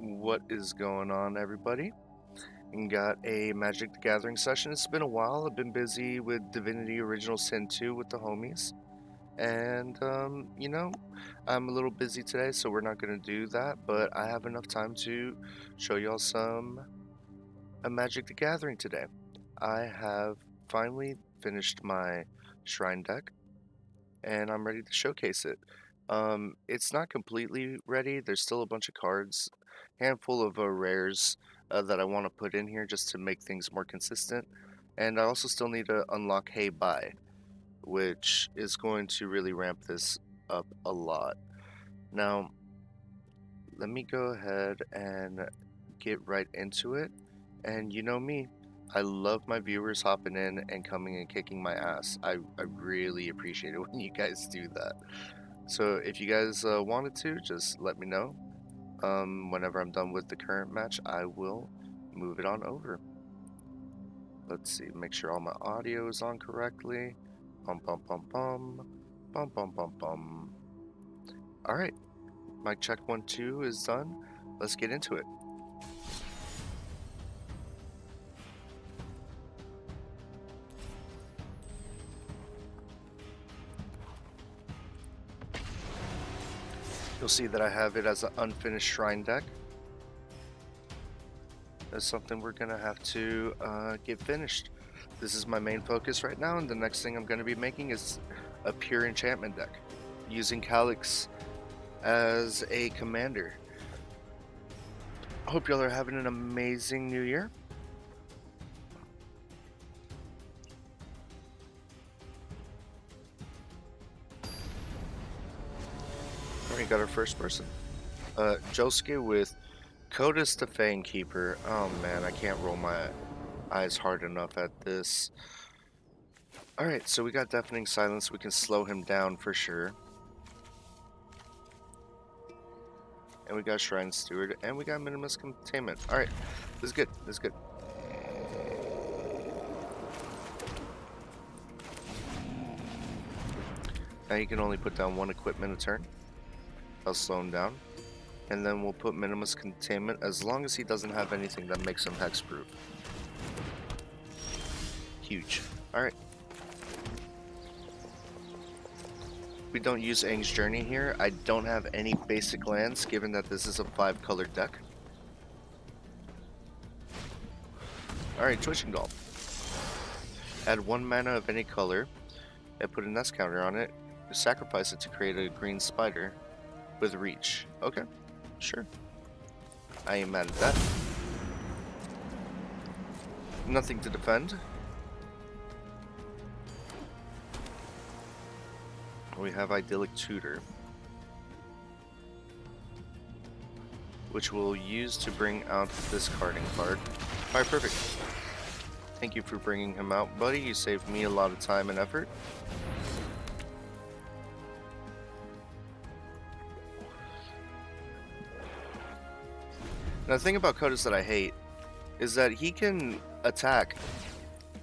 What is going on, everybody? And got a Magic the Gathering session. It's been a while. I've been busy with Divinity Original Sin 2 with the homies. And, I'm a little busy today, so we're not going to do that. But I have enough time to show y'all a Magic the Gathering today. I have finally finished my Shrine deck, and I'm ready to showcase it. It's not completely ready. There's still a bunch of cards, handful of rares that I want to put in here just to make things more consistent. And I also still need to unlock Hey Bye, which is going to really ramp this up a lot. Now, let me go ahead and get right into it. And you know me, I love my viewers hopping in and coming and kicking my ass. I really appreciate it when you guys do that. So if you guys wanted to, just let me know. Whenever I'm done with the current match, I will move it on over. Let's see, make sure all my audio is on correctly. Bum bum bum bum. Bum bum bum bum. Alright, mic check 1 2 is done. Let's get into it. You'll see that I have it as an unfinished Shrine deck. That's something we're gonna have to get finished. This is my main focus right now, and the next thing I'm gonna be making is a pure enchantment deck using Calyx as a commander. Hope y'all are having an amazing new year. Already got our first person. Josuke with Codus the Fangkeeper. Oh man, I can't roll my eyes hard enough at this. Alright, so we got Deafening Silence. We can slow him down for sure. And we got Shrine Steward. And we got Minimus Containment. Alright, this is good. This is good. Now you can only put down one equipment a turn. I'll slow him down. And then we'll put Minimus Containment as long as he doesn't have anything that makes him hexproof. Huge. Alright. We don't use Aang's Journey here. I don't have any basic lands given that this is a 5-color deck. Alright, Twitching Doll. Add 1 mana of any color and put a nest counter on it. Sacrifice it to create a green spider with reach. Okay, sure. I ain't mad at that. Nothing to defend. We have Idyllic Tutor, which we'll use to bring out the discarding card. Alright, perfect. Thank you for bringing him out, buddy. You saved me a lot of time and effort. Now, the thing about Codus that I hate is that he can attack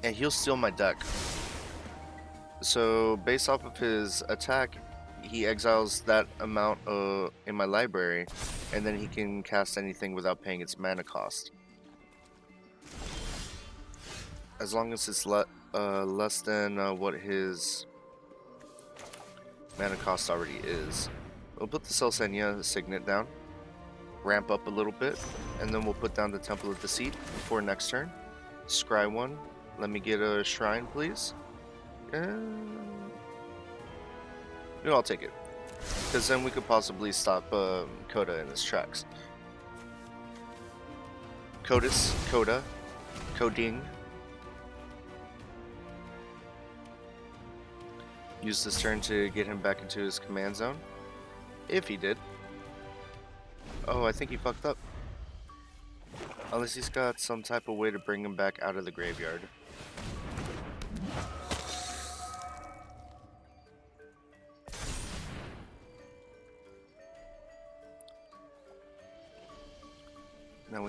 and he'll steal my deck. So, based off of his attack, he exiles that amount in my library, and then he can cast anything without paying its mana cost. As long as it's less than what his mana cost already is. We'll put the Celsenia Signet down. Ramp up a little bit, and then we'll put down the Temple of Deceit before next turn. Scry 1. Let me get a Shrine, please. I'll take it, because then we could possibly stop Coda in his tracks. Codus, Coda, Coding. Use this turn to get him back into his command zone, if he did. Oh, I think he fucked up. Unless he's got some type of way to bring him back out of the graveyard. Now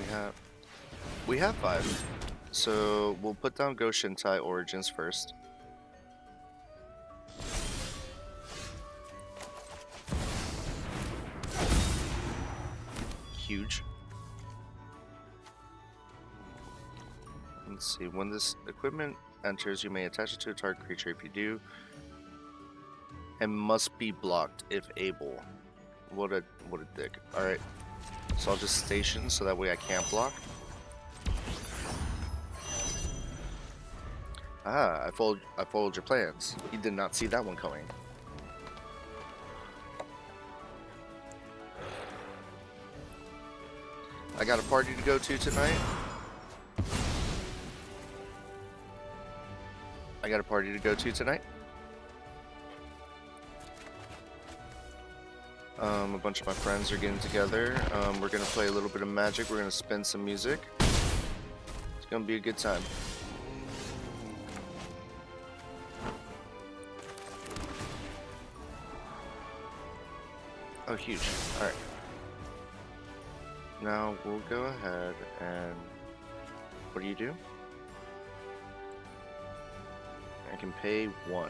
we have 5. So we'll put down Go Shintai Origins first. Huge. let's see. When this equipment enters, you may attach it to a target creature if you do, and must be blocked if able. What a dick. All right, so I'll just station so that way I can't block. Ah, I followed your plans. You did not see that one coming. I got a party to go to tonight. A bunch of my friends are getting together. We're gonna play a little bit of Magic. We're gonna spin some music. It's gonna be a good time. Oh, huge. Alright. Now we'll go ahead and... what do you do? I can pay 1.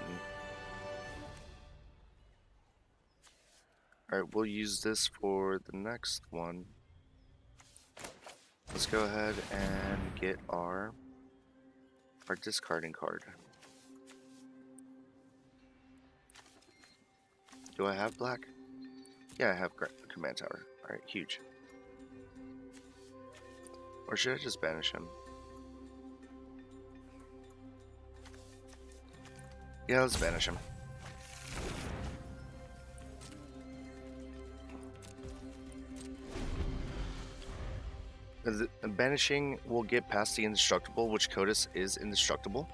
Alright, we'll use this for the next one. Let's go ahead and get our discarding card. Do I have black? Yeah, I have command tower. Alright, huge. Or should I just banish him? Yeah, let's banish him. The banishing will get past the indestructible, which Codas is indestructible.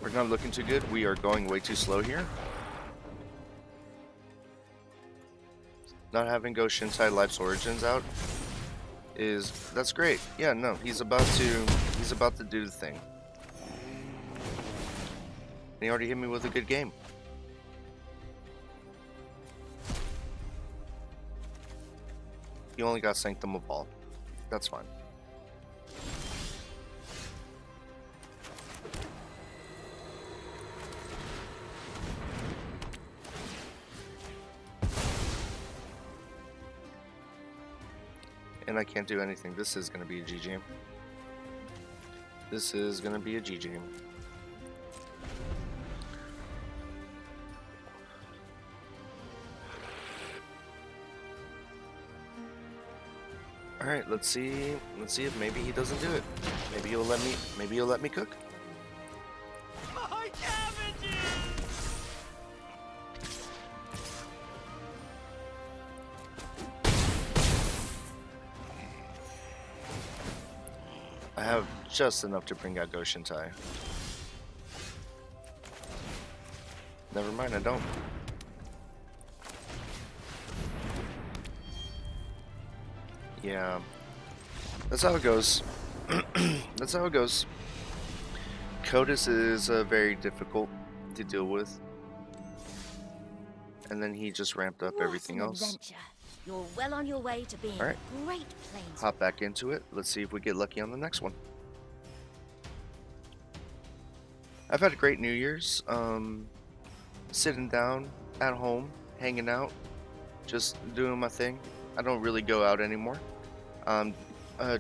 We're not looking too good. We are going way too slow here. Not having Go Shintai Life's Origins out that's great. Yeah, no, he's about to do the thing. And he already hit me with a good game. He only got Sanctum of All. That's fine. And I can't do anything. This is going to be a GG. This is going to be a GG. All right, let's see if maybe he doesn't do it. Maybe he'll let me cook. My cabbages! I have just enough to bring out Go Shintai. Never mind, I don't. Yeah, that's how it goes. That's how it goes. Codas is very difficult to deal with. And then he just ramped up everything else. Adventure. You're well on your way to being All right. a great planeswalker. Hop back into it. Let's see if we get lucky on the next one. I've had a great New Year's. Sitting down at home, hanging out, just doing my thing. I don't really go out anymore. I'm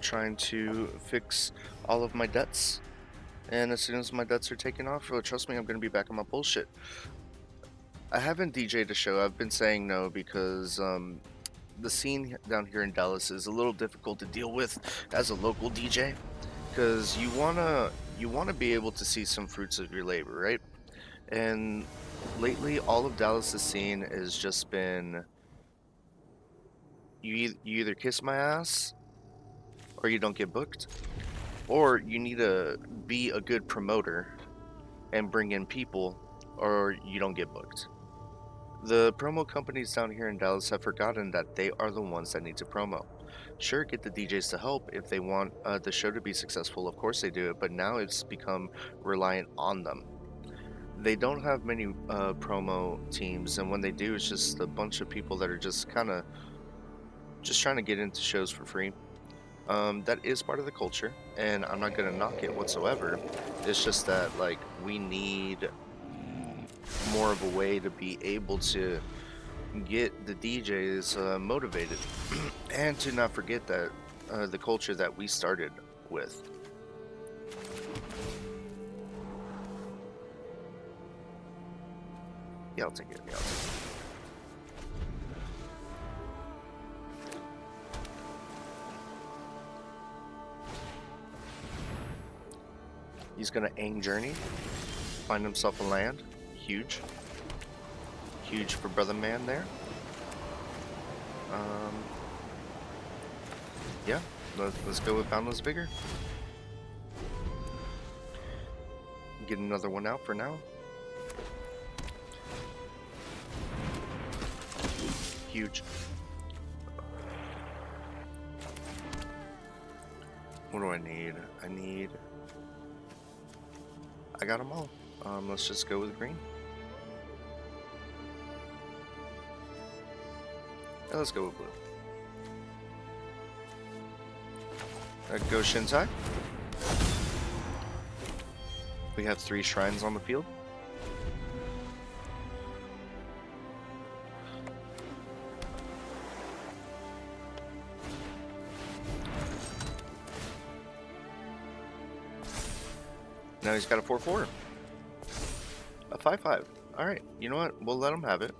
trying to fix all of my debts. And as soon as my debts are taken off, trust me, I'm going to be back on my bullshit. I haven't DJ'd a show. I've been saying no because the scene down here in Dallas is a little difficult to deal with as a local DJ. Because you wanna be able to see some fruits of your labor, right? And lately, all of Dallas's scene has just been you either kiss my ass or you don't get booked, or you need to be a good promoter and bring in people or you don't get booked. The promo companies down here in Dallas have forgotten that they are the ones that need to promo. Sure, get the DJs to help if they want the show to be successful, of course they do it, but now it's become reliant on them. They don't have many promo teams, and when they do, it's just a bunch of people that are just kind of just trying to get into shows for free. That is part of the culture, and I'm not going to knock it whatsoever. It's just that, like, we need more of a way to be able to get the DJs motivated, and to not forget that the culture that we started with. Yeah, I'll take it. Yeah, I'll take it. He's gonna aim journey, find himself a land. Huge. Huge for brother man there. Yeah, let's go with Boundless Vigor. Get another one out for now. Huge. What do I need? I got them all. Let's just go with green. And let's go with blue. Go Shintai. We have 3 shrines on the field. Now he's got a 4/4. A 5/5. Alright, you know what? We'll let him have it.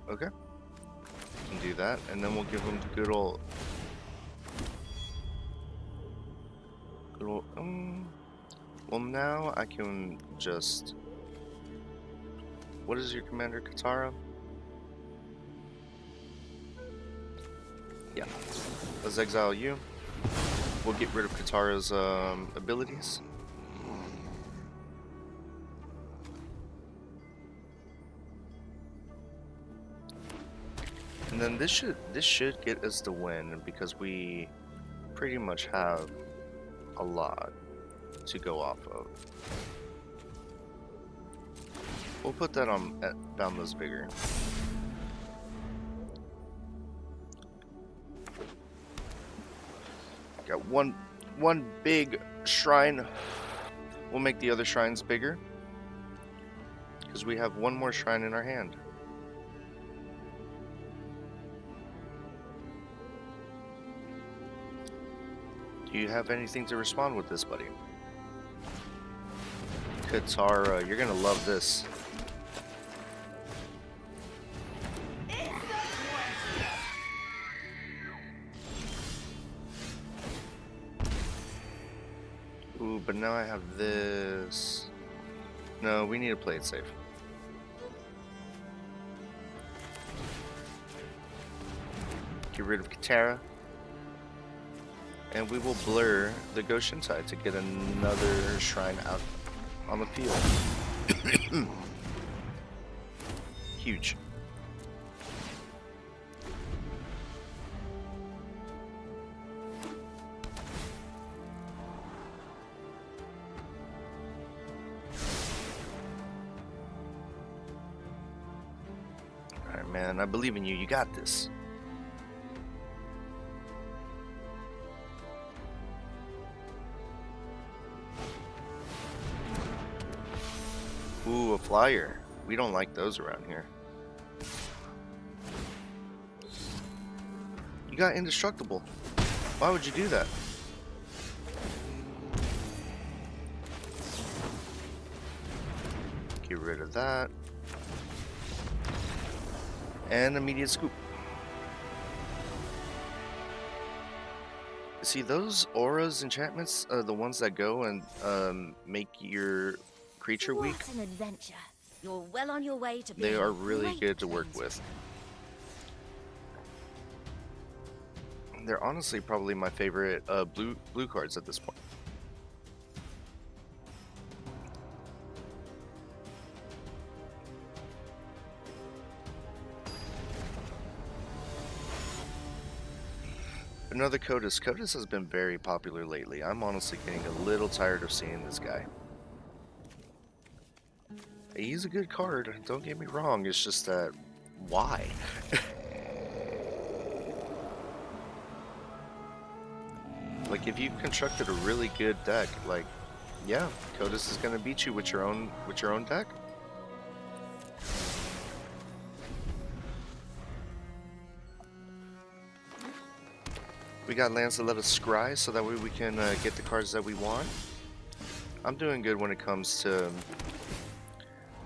Okay. Can do that, and then we'll give him the good old... well, now I can just... What is your commander, Katara? Yeah. Let's exile you. We'll get rid of Katara's abilities. And then this should get us the win, because we pretty much have a lot to go off of. We'll put that on at Boundless Vigor. Got one big shrine. We'll make the other shrines bigger, because we have one more shrine in our hand. Do you have anything to respond with this, buddy? Katara, you're gonna love this. Ooh, but now I have this. No, we need to play it safe. Get rid of Katara. And we will blur the Ghost Shintai to get another shrine out on the field. Huge. Alright, man, I believe in you. You got this. Ooh, a flyer. We don't like those around here. You got indestructible. Why would you do that? Get rid of that. And immediate scoop. See, those auras enchantments are the ones that go and make your creature weak. What an adventure. You're well on your way to They being are a really great good to work with. planeswalker. They're honestly probably my favorite blue cards at this point. Another Kotis. Kotis has been very popular lately. I'm honestly getting a little tired of seeing this guy. He's a good card, don't get me wrong, it's just that, why? Like, if you've constructed a really good deck, like, Yeah, Codis is gonna beat you with your own deck. We got lands to let us scry, so that way we can get the cards that we want. I'm doing good when it comes to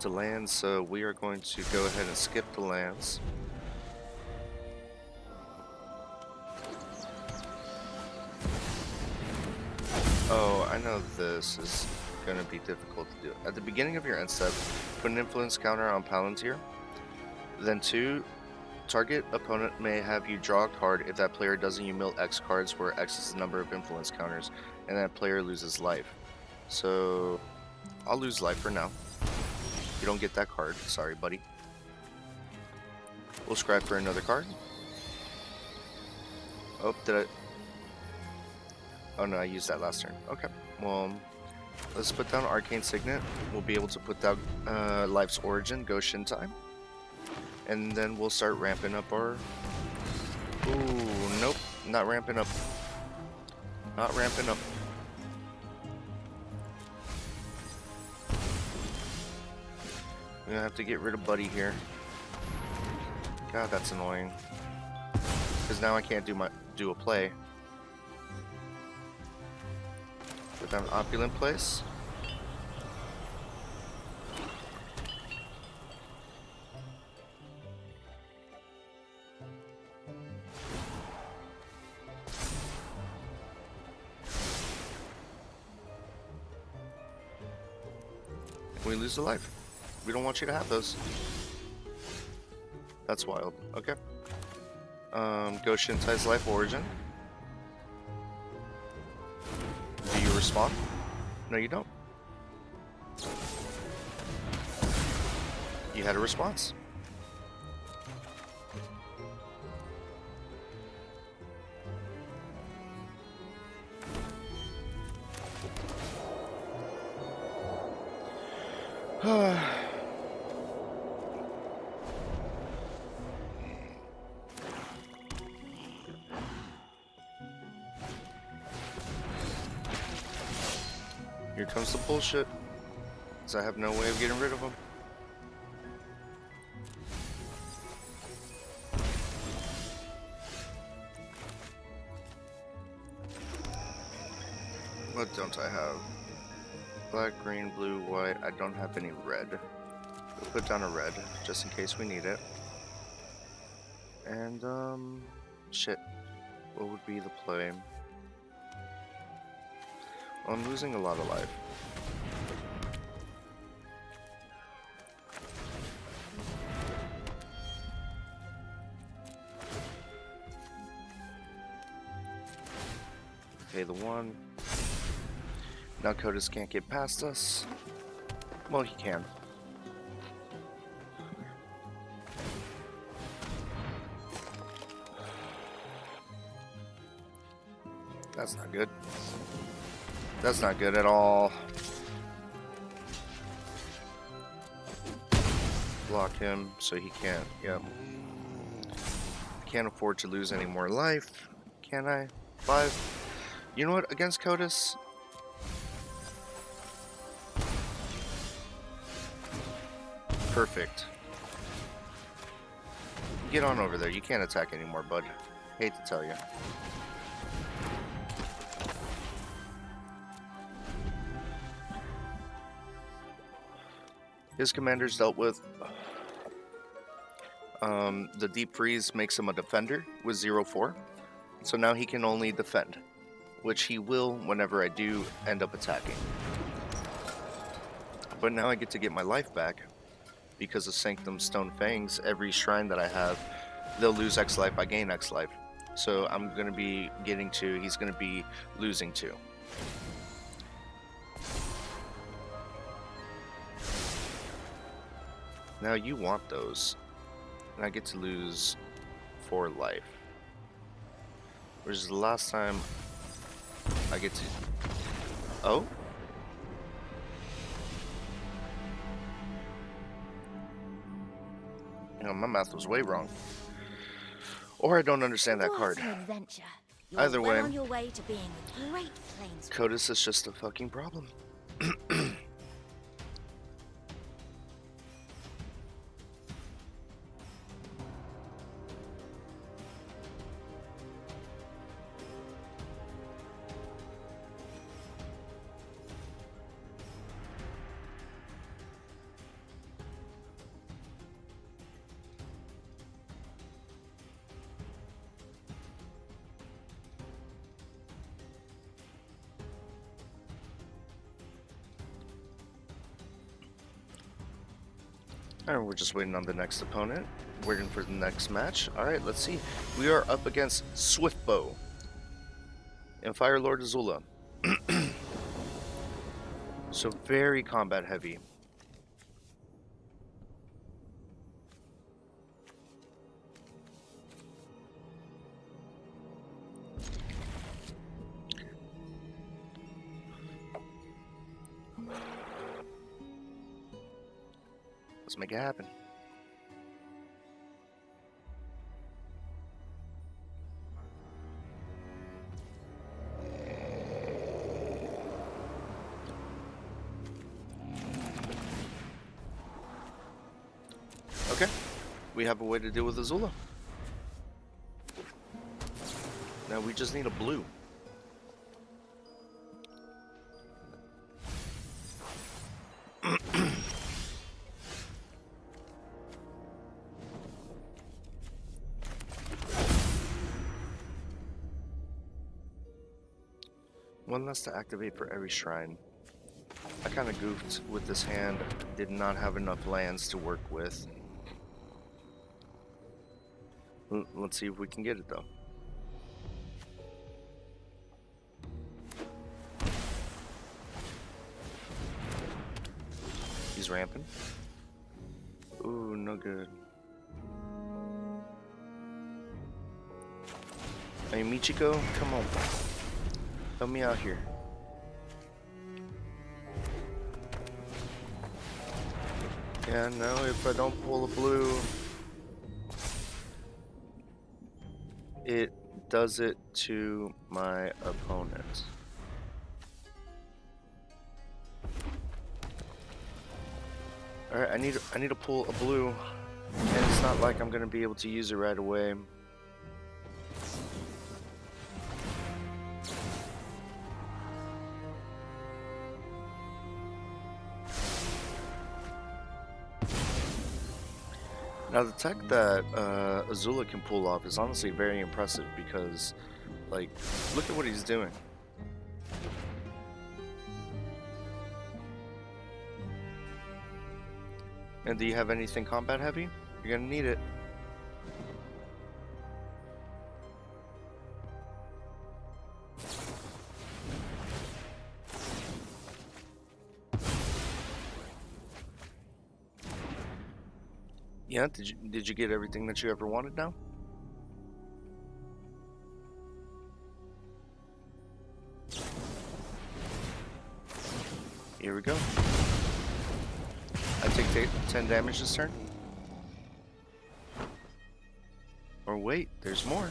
lands, so we are going to go ahead and skip the lands. Oh, I know this is going to be difficult to do. At the beginning of your end step, put an influence counter on Palantir. Then 2, target opponent may have you draw a card. If that player doesn't, you mill X cards, where X is the number of influence counters, and that player loses life. So, I'll lose life for now. You don't get that card. Sorry, buddy. We'll scry for another card. Oh, did I... Oh no, I used that last turn. Okay, well, let's put down Arcane Signet. We'll be able to put down Life's Origin, Go Shintai. And then we'll start ramping up our... Ooh, nope, not ramping up. Not ramping up. We're gonna have to get rid of Buddy here. God, that's annoying. Because now I can't do a play. Put down Opulent Place. We lose the life. We don't want you to have those. That's wild. Okay. Go Shintai's Life Origin. Do you respond? No, you don't. You had a response. Here comes the bullshit, because I have no way of getting rid of them. What don't I have? Black, green, blue, white. I don't have any red. We'll put down a red, just in case we need it. And, shit. What would be the play? Well, I'm losing a lot of life. Okay, the one. Now Codis can't get past us. Well, he can. That's not good. That's not good at all. Block him so he can't. Yep. Can't afford to lose any more life. Can I? 5. You know what? Against Codis, perfect. Get on over there. You can't attack anymore, bud. Hate to tell you. His commander's dealt with. The Deep Freeze makes him a defender with 0-4. So now he can only defend, which he will whenever I do end up attacking. But now I get to get my life back because of Sanctum Stone Fangs. Every shrine that I have, they'll lose X life, I gain X life. So I'm going to be getting 2, he's going to be losing 2. Now you want those, and I get to lose 4 life. Which is the last time I get to... Oh? You know, my math was way wrong. Or I don't understand that card. Adventure. You're Either well way, on your way to being a great planeswalker. Codis is just a fucking problem. Alright, we're just waiting on the next opponent. Waiting for the next match. Alright, let's see. We are up against Swiftbow and Fire Lord Azula. So very combat heavy. Let's make it happen. Okay, we have a way to deal with Azula. Now we just need a blue. One less to activate for every shrine. I kind of goofed with this hand, did not have enough lands to work with. Let's see if we can get it though. He's ramping. Ooh, no good. Hey, Michiko, come on. Help me out here. Yeah, no, if I don't pull a blue, it does it to my opponent. Alright, I need to pull a blue, and it's not like I'm gonna be able to use it right away. Now the tech that Azula can pull off is honestly very impressive because, like, look at what he's doing. And do you have anything combat heavy? You're gonna need it. Yeah, did you get everything that you ever wanted now? Here we go. I take 10 damage this turn. Or wait, there's more.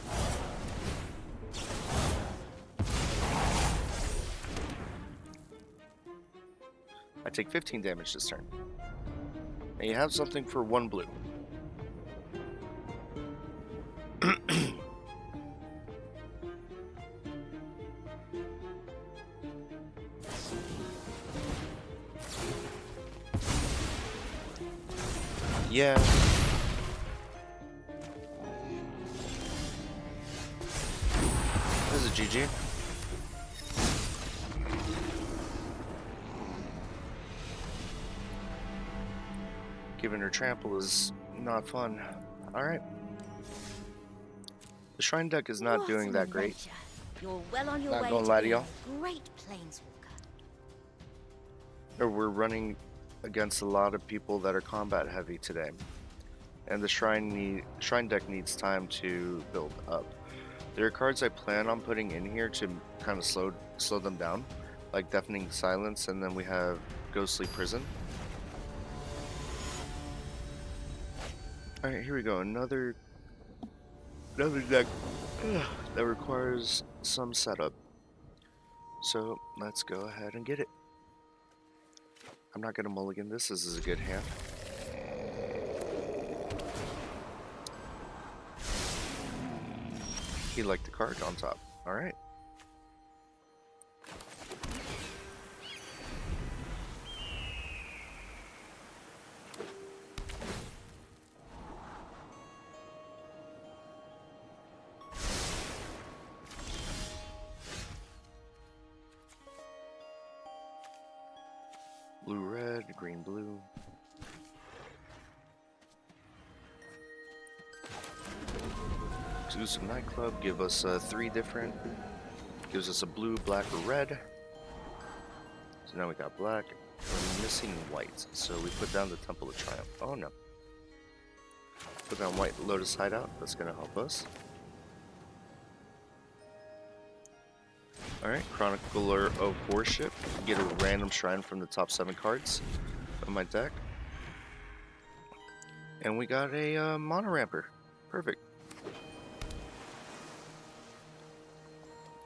I take 15 damage this turn. And you have something for 1 blue. Yeah. This is GG. Giving her trample is not fun. Alright. The shrine deck is not doing that great. You're well on your Not way gonna to lie to being y'all. a great planeswalker. Or we're running against a lot of people that are combat heavy today. And the shrine deck needs time to build up. There are cards I plan on putting in here to kind of slow them down, like Deafening Silence, and then we have Ghostly Prison. Alright, here we go. Another deck that requires some setup. So let's go ahead and get it. I'm not going to mulligan this. This is a good hand. He liked the card on top. Alright. Blue, red, green, blue. Exclusive nightclub. Give us 3 different. Gives us a blue, black, or red. So now we got black. We're missing white. So we put down the Temple of Triumph. Oh no. Put down white Lotus Hideout. That's going to help us. Alright, Chronicler of Worship. Get a random shrine from the top 7 cards of my deck. And we got a Mono Ramper. Perfect.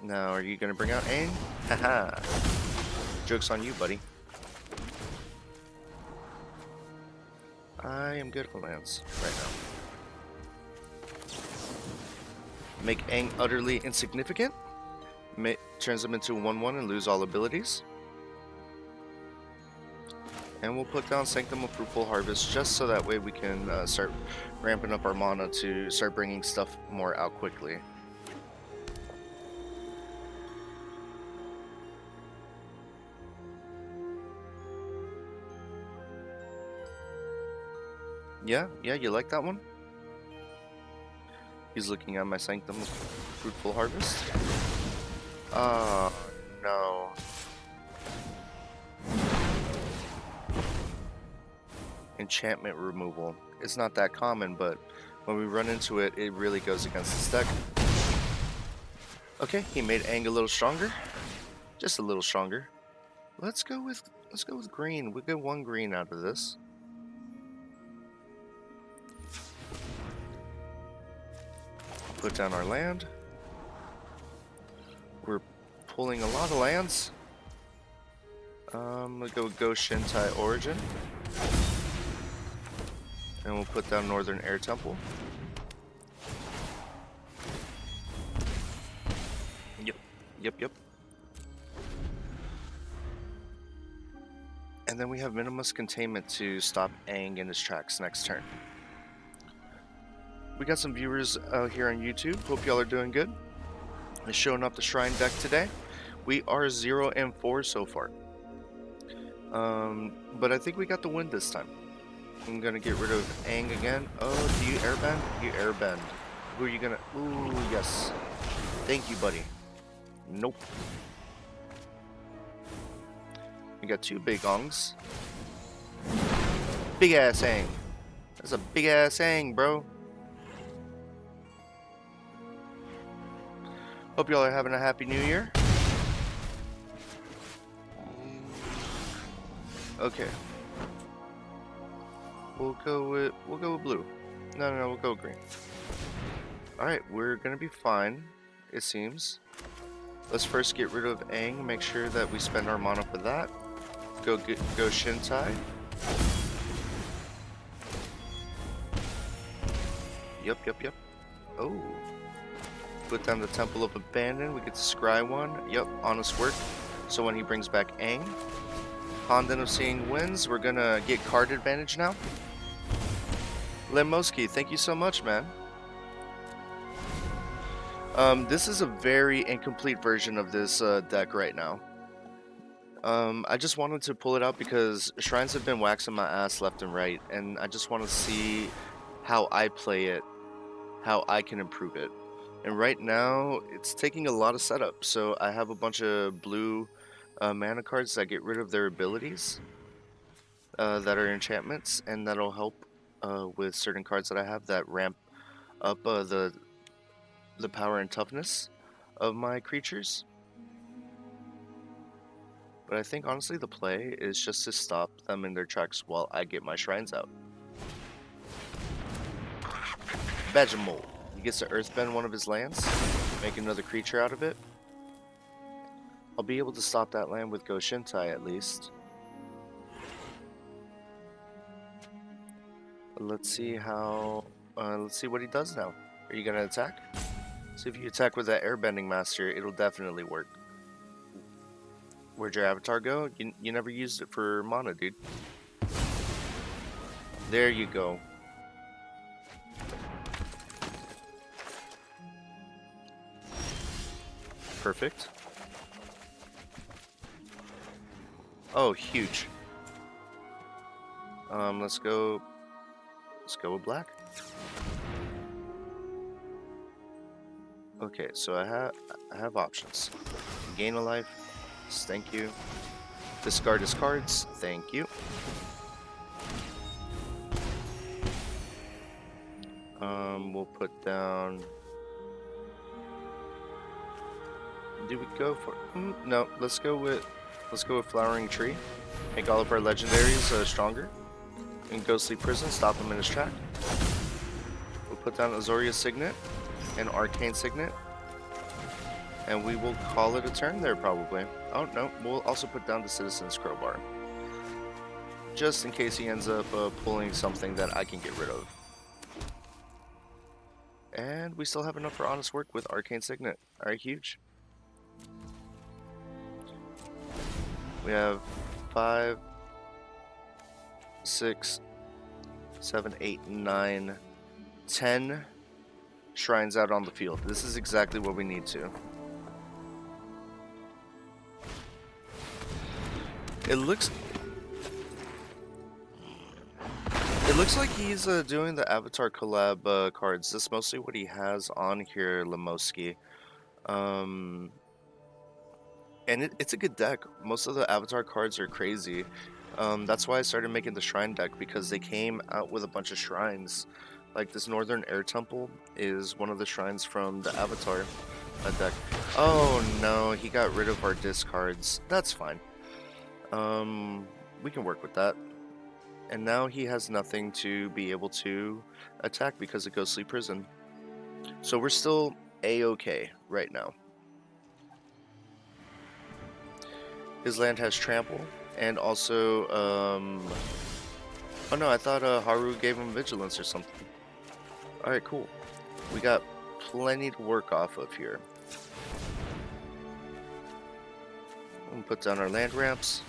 Now, are you going to bring out Aang? Haha. Joke's on you, buddy. I am good at lands right now. Make Aang utterly insignificant. Turns them into 1/1 and lose all abilities. And we'll put down Sanctum of Fruitful Harvest just so that way we can start ramping up our mana to start bringing stuff more out quickly. Yeah, you like that one? He's looking at my Sanctum of Fruitful Harvest. Oh, no. Enchantment removal. It's not that common, but when we run into it, it really goes against this deck. Okay, he made Aang a little stronger. Just a little stronger. Let's go with green. We'll get 1 green out of this. Put down our land. We're pulling a lot of lands. We'll go with Go Shintai Origin. And we'll put down Northern Air Temple. Yep. And then we have Minimus Containment to stop Aang in his tracks next turn. We got some viewers out here on YouTube. Hope y'all are doing good. Showing up the Shrine deck today. We are 0-4 so far. But I think we got the win this time. I'm gonna get rid of Aang again. Oh, do you airbend? You airbend. Who are you gonna... Ooh, yes. Thank you, buddy. Nope. We got 2 big Ongs. Big ass Aang. That's a big ass Aang, bro. Hope y'all are having a happy new year. Okay. We'll go with blue. No, we'll go green. Alright, we're gonna be fine, it seems. Let's first get rid of Aang, make sure that we spend our mana for that. Go Shintai. Yep. Oh. Put down the Temple of Abandon. We get to scry 1. Yep, honest work. So when he brings back Aang, Honden of Seeing wins. We're gonna get card advantage now. Lemoski, thank you so much, man. This is a very incomplete version of this deck right now. I just wanted to pull it out because Shrines have been waxing my ass left and right, and I just want to see how I play it, how I can improve it. And right now, it's taking a lot of setup. So I have a bunch of blue mana cards that get rid of their abilities that are enchantments, and that'll help with certain cards that I have that ramp up the power and toughness of my creatures. But I think honestly the play is just to stop them in their tracks while I get my shrines out. Badgermole. He gets to earthbend one of his lands, make another creature out of it. I'll be able to stop that land with Go Shintai at least. Let's see how. Let's see what he does now. Are you gonna attack? So if you attack with that airbending master, it'll definitely work. Where'd your avatar go? You never used it for mana, dude. There you go. Perfect. Oh, huge. Let's go with black. Okay, so I have options. Gain a life. Thank you. Discard his cards. Thank you. We'll put down. Do we go for? No, let's go with Flowering Tree. Make all of our legendaries stronger. And Ghostly Prison, stop him in his track. We'll put down Azoria Signet and Arcane Signet. And we will call it a turn there, probably. Oh, no, we'll also put down the Citizen's Crowbar. Just in case he ends up pulling something that I can get rid of. And we still have enough for honest work with Arcane Signet. Alright, huge. We have 5, 6, 7, 8, 9, 10 shrines out on the field. This is exactly what we need to. It looks like he's doing the Avatar collab cards. That's mostly what he has on here, Lemowski. And it's a good deck. Most of the Avatar cards are crazy. That's why I started making the shrine deck, because they came out with a bunch of shrines. Like this Northern Air Temple is one of the shrines from the Avatar deck. Oh no, he got rid of our discards. That's fine. We can work with that. And now he has nothing to be able to attack because of Ghostly Prison. So we're still A-okay right now. His land has Trample, and also, oh no, I thought Haru gave him Vigilance or something. Alright, cool. We got plenty to work off of here. We'll put down our land ramps.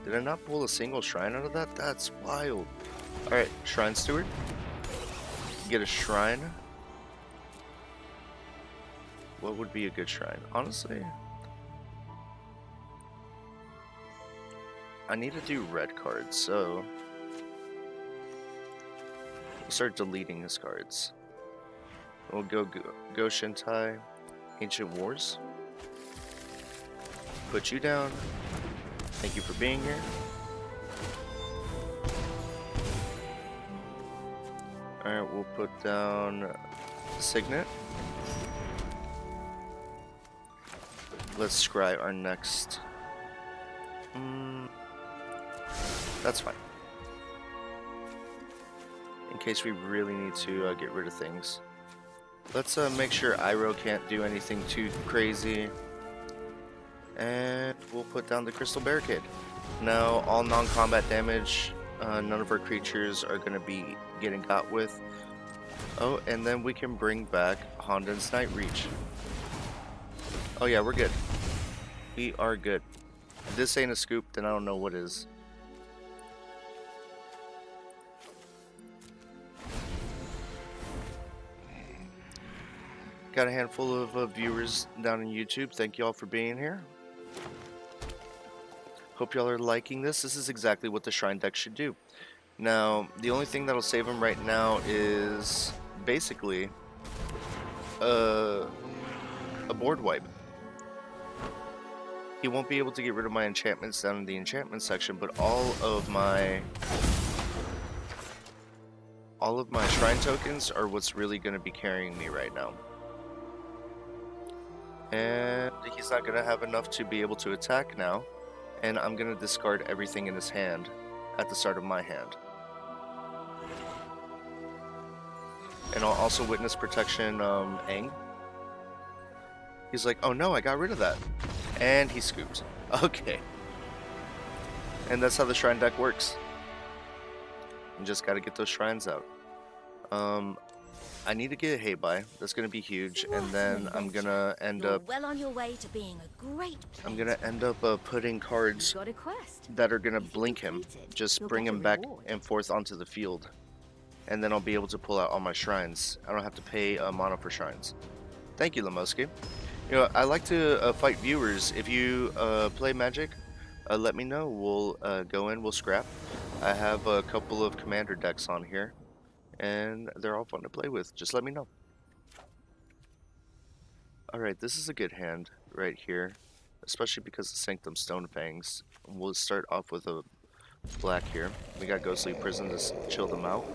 Did I not pull a single shrine out of that? That's wild. Alright, Shrine Steward. Get a shrine. What would be a good shrine? Honestly, I need to do red cards, so we'll start deleting his cards. We'll go Shintai, Ancient Wars. Put you down. Thank you for being here. Alright, we'll put down Signet. Let's scry our next. That's fine. In case we really need to get rid of things. Let's make sure Iroh can't do anything too crazy. And we'll put down the Crystal Barricade. Now, all non-combat damage, none of our creatures are going to be getting got with. Oh, and then we can bring back Honden's Night Reach. Oh yeah, we're good. We are good. If this ain't a scoop, then I don't know what is. Got a handful of viewers down on YouTube. Thank you all for being here. Hope y'all are liking this. This is exactly what the Shrine deck should do. Now, the only thing that'll save him right now is basically a board wipe. He won't be able to get rid of my enchantments down in the enchantment section, but all of my shrine tokens are what's really going to be carrying me right now. And he's not going to have enough to be able to attack now. And I'm going to discard everything in his hand at the start of my hand. And I'll also witness protection Aang. He's like, oh no, I got rid of that. And he scooped. Okay. And that's how the Shrine deck works. and just got to get those shrines out. I need to get a hay buy. That's gonna be huge, and then I'm gonna end up. Well on your way to being a great I'm gonna end up putting cards got a quest. that are gonna blink him. Just bring him back and forth onto the field, and then I'll be able to pull out all my shrines. I don't have to pay mana for shrines. Thank you, Lamoski. You know, I like to fight viewers. If you play Magic, let me know. We'll go in. We'll scrap. I have a couple of commander decks on here, and they're all fun to play with. Just let me know. Alright, this is a good hand right here, especially because of Sanctum Stonefangs. We'll start off with a black here. We got Ghostly Prison to chill them out.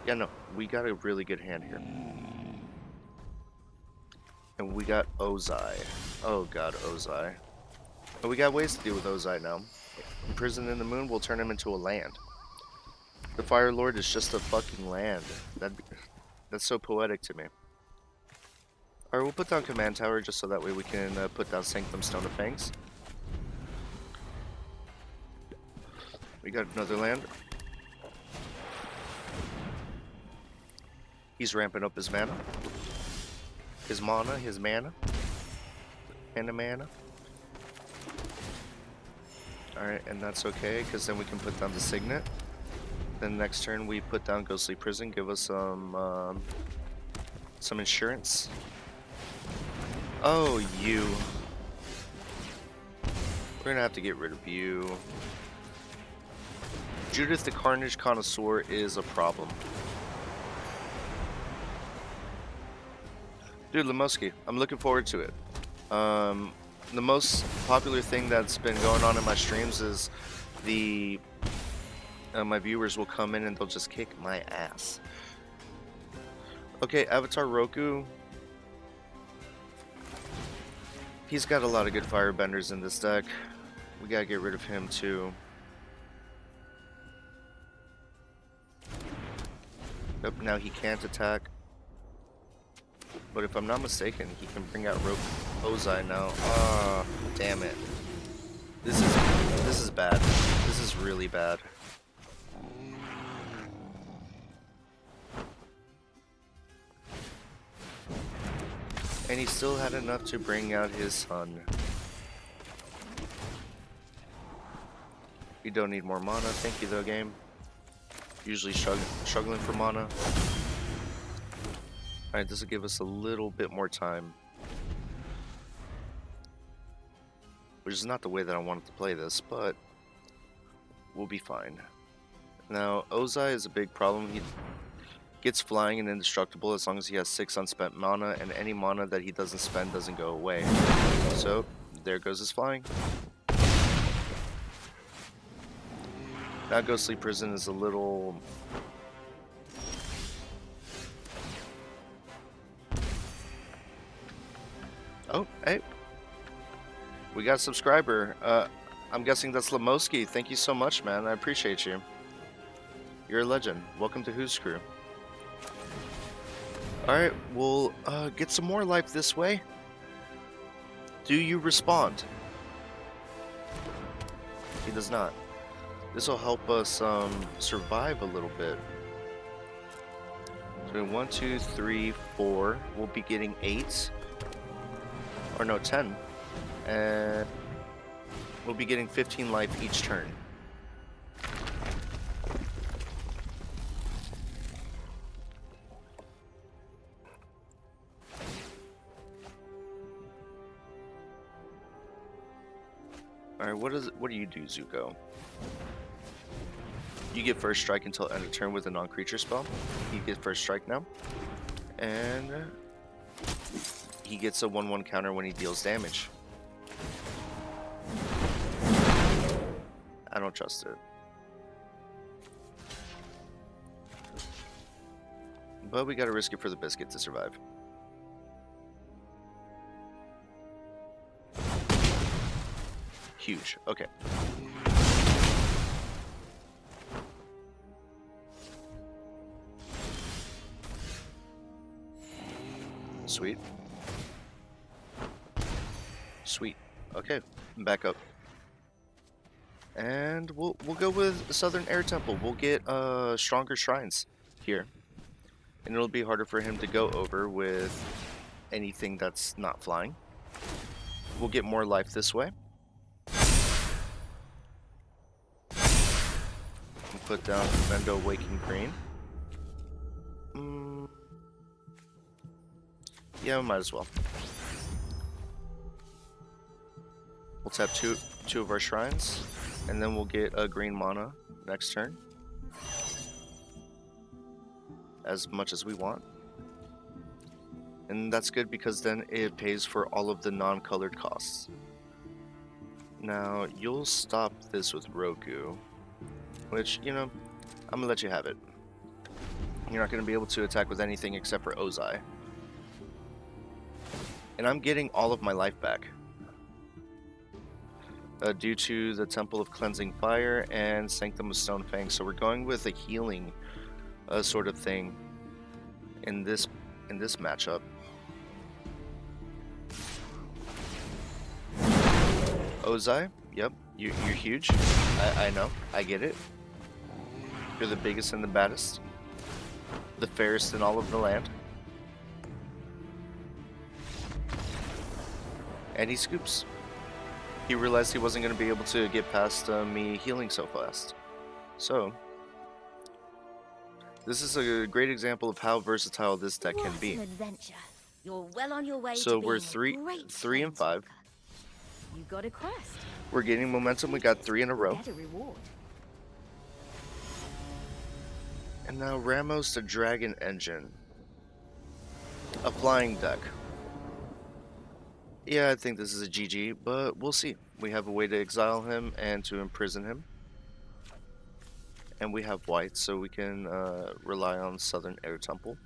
Yeah, no, we got a really good hand here. And we got Ozai. Oh god, Ozai. But we got ways to deal with Ozai now. Imprison in the Moon will turn him into a land. The Fire Lord is just a fucking land. That's so poetic to me. Alright, we'll put down Command Tower just so that way we can put down Sanctum Stone of Fangs. We got another land. He's ramping up his mana. His mana, his mana. And a mana. Alright, and that's okay, because then we can put down the Signet. Then next turn we put down Ghostly Prison, give us some insurance. Oh, you. We're gonna have to get rid of you. Judith the Carnage Connoisseur is a problem. Dude, Lamoski, I'm looking forward to it. The most popular thing that's been going on in my streams is my viewers will come in and they'll just kick my ass. Okay, Avatar Roku. He's got a lot of good firebenders in this deck. We gotta get rid of him too. Nope, now he can't attack. But if I'm not mistaken, he can bring out Ozai now. Ah, damn it. This is bad. This is really bad. And he still had enough to bring out his son. We don't need more mana. Thank you though, game. Usually struggling for mana. Alright, this will give us a little bit more time. Which is not the way that I wanted to play this, but we'll be fine. Now, Ozai is a big problem. He gets flying and indestructible as long as he has 6 unspent mana, and any mana that he doesn't spend doesn't go away. So, there goes his flying. Now Ghostly Prison is a little... Oh, hey. We got a subscriber. I'm guessing that's Lamoski. Thank you so much, man. I appreciate you. You're a legend. Welcome to Who's Crew. Alright, we'll get some more life this way. Do you respond? He does not. This will help us survive a little bit. So 1, 2, 3, 4. We'll be getting 8. Or no, 10. And we'll be getting 15 life each turn. Alright, what do you do, Zuko? You get first strike until end of turn with a non-creature spell. You get first strike now. And he gets a 1/1 counter when he deals damage. I don't trust it. But we gotta risk it for the biscuit to survive. Huge. Okay. Sweet. Sweet. Okay. Back up. And we'll go with Southern Air Temple. We'll get stronger shrines here. And it'll be harder for him to go over with anything that's not flying. We'll get more life this way. We'll put down Vendo Waking Green. Yeah, we might as well. We'll tap two of our shrines, and then we'll get a green mana next turn. As much as we want. And that's good because then it pays for all of the non-colored costs. Now, you'll stop this with Roku, which, you know, I'm gonna let you have it. You're not gonna be able to attack with anything except for Ozai. And I'm getting all of my life back. Due to the Temple of Cleansing Fire and Sanctum of Stone Fang. So we're going with a healing sort of thing in this matchup. Ozai, yep, you're huge. I know, I get it. You're the biggest and the baddest. The fairest in all of the land. And he scoops. He realized he wasn't going to be able to get past me healing so fast. So, this is a great example of how versatile this deck can be. What an adventure. You're well on your way So to we're being a great 3 and 5. planeswalker. You got a quest. We're gaining momentum. We got 3 in a row. Get a reward. And now Ramos the Dragon Engine. A flying deck. Yeah, I think this is a GG, but we'll see. We have a way to exile him and to imprison him. And we have white, so we can rely on Southern Air Temple.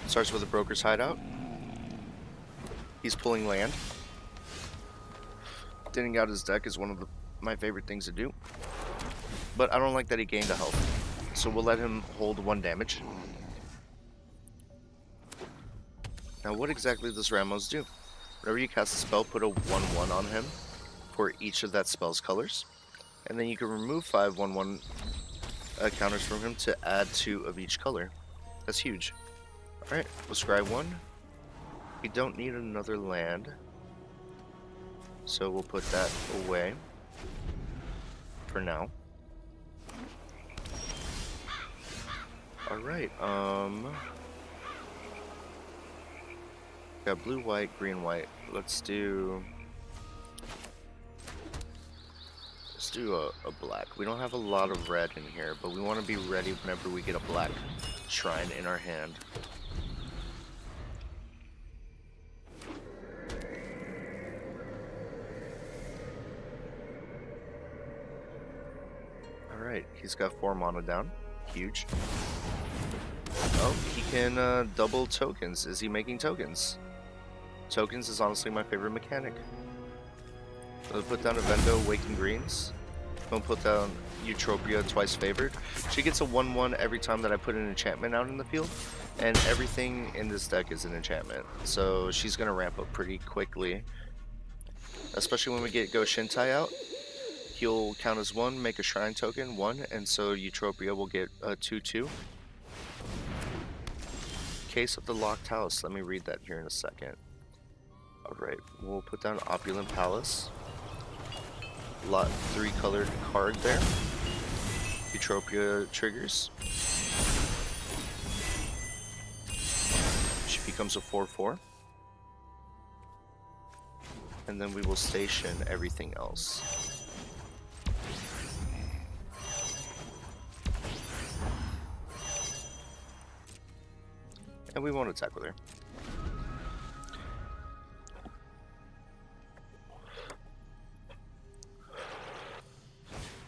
Starts with a Broker's Hideout. He's pulling land. Thinning out his deck is one of my favorite things to do. But I don't like that he gained a health. So we'll let him hold 1 damage. Now what exactly does Ramos do? Whenever you cast a spell, put a 1/1 on him for each of that spell's colors. And then you can remove 5 1/1 counters from him to add 2 of each color. That's huge. Alright, we'll scry 1. We don't need another land. So we'll put that away for now. Alright, got blue, white, green, white. Let's do a black. We don't have a lot of red in here, but we want to be ready whenever we get a black shrine in our hand. Alright, he's got 4 mana down. Huge. Oh, he can double tokens. Is he making tokens? Tokens is honestly my favorite mechanic. So I'll put down a Vendo, Waking Greens. I'll put down Eutropia, Twice Favored. She gets a 1/1 every time that I put an enchantment out in the field. And everything in this deck is an enchantment. So she's going to ramp up pretty quickly. Especially when we get Go Shintai out. He'll count as 1, make a Shrine token, 1. And so Eutropia will get a 2/2. Case of the Locked House. Let me read that here in a second. Alright, we'll put down Opulent Palace. Lot 3 colored card there. Eutropia triggers. She becomes a 4/4. And then we will station everything else. And we won't attack with her.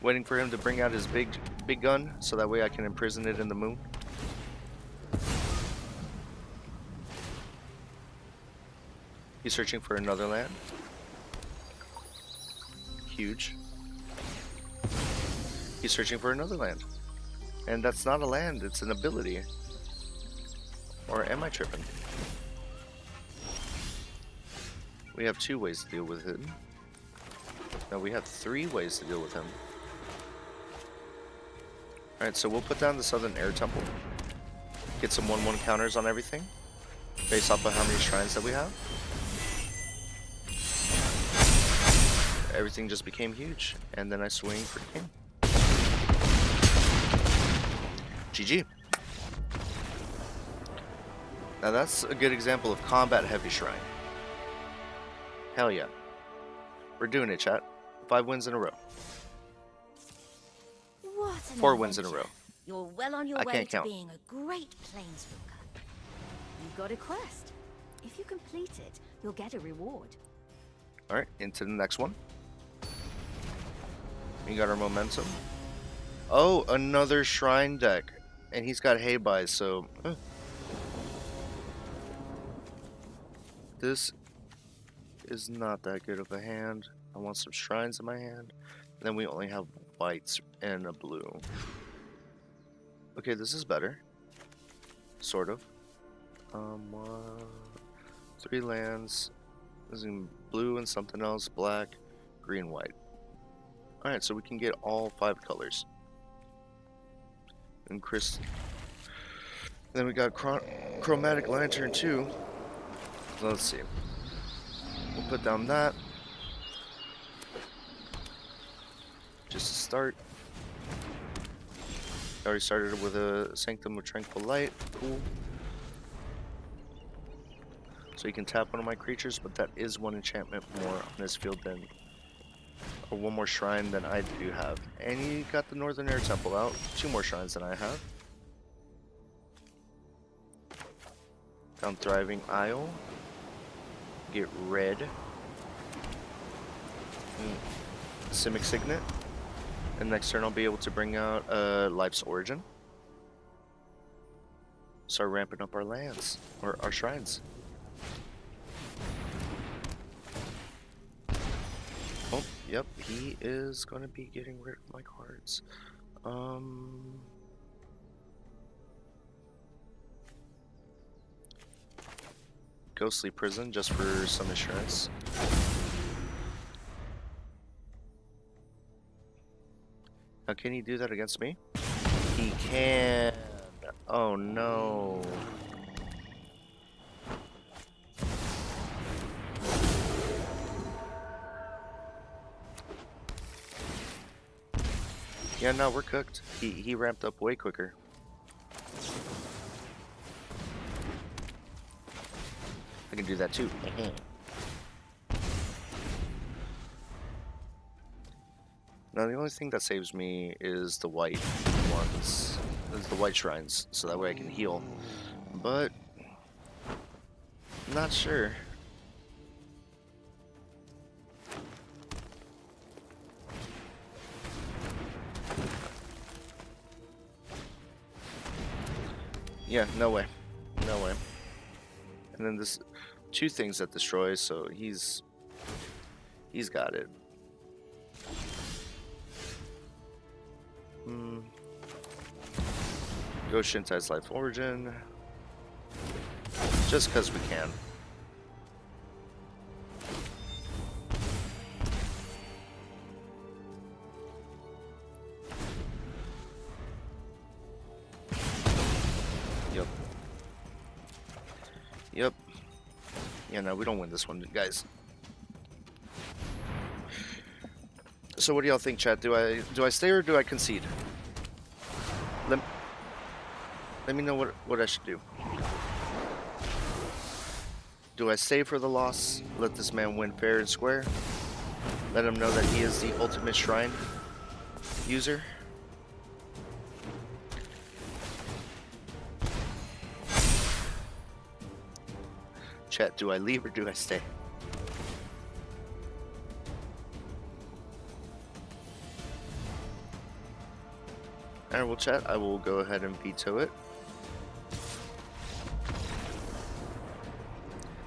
Waiting for him to bring out his big gun, so that way I can imprison it in the moon. He's searching for another land. Huge. He's searching for another land. And that's not a land, it's an ability. Or am I tripping? We have 2 ways to deal with him. No, we have 3 ways to deal with him. Alright, so we'll put down the Southern Air Temple. Get some 1/1 counters on everything. Based off of how many shrines that we have. Everything just became huge. And then I swing for king. GG. Now that's a good example of combat heavy shrine. Hell yeah. We're doing it, chat. 5 wins in a row. What an 4 wins in a adventure. row. You're well on your I way can't to count. being a great planeswalker. You got a quest. If you complete it, you'll get a reward. Alright, into the next one. We got our momentum. Oh, another shrine deck. And he's got hay buys, so... This is not that good of a hand. I want some shrines in my hand. And then we only have whites and a blue. Okay, this is better. Sort of. 3 lands. Using blue and something else. Black, green, white. Alright, so we can get all 5 colors. And then we got Chromatic Lantern too. So let's see. We'll put down that. Just to start. Already started with a Sanctum of Tranquil Light. Cool. So you can tap one of my creatures, but that is 1 enchantment more on his field than, or 1 more shrine than I do have. And you got the Northern Air Temple out, 2 more shrines than I have. Down Thriving Isle. Get red. Simic Signet. And next turn I'll be able to bring out Life's Origin. Start ramping up our lands, or our shrines. Oh, yep, he is going to be getting rid of my cards. Ghostly Prison, just for some insurance. Now, can he do that against me? He can. Oh no. Yeah, no, we're cooked. He ramped up way quicker. I can do that too. Now the only thing that saves me is the white ones, is the white shrines, so that way I can heal. But I'm not sure. Yeah, no way. No way. And then this 2 things that destroy, so he's got it. Go Shintai's Life Origin. Just because we can. Yep. Yep. Yeah, no, we don't win this one, guys. So what do y'all think, chat? Do I stay or do I concede? Let me know what I should do. Do I stay for the loss? Let this man win fair and square? Let him know that he is the ultimate shrine user? Chat, do I leave or do I stay? Alright, well chat, I will go ahead and veto it.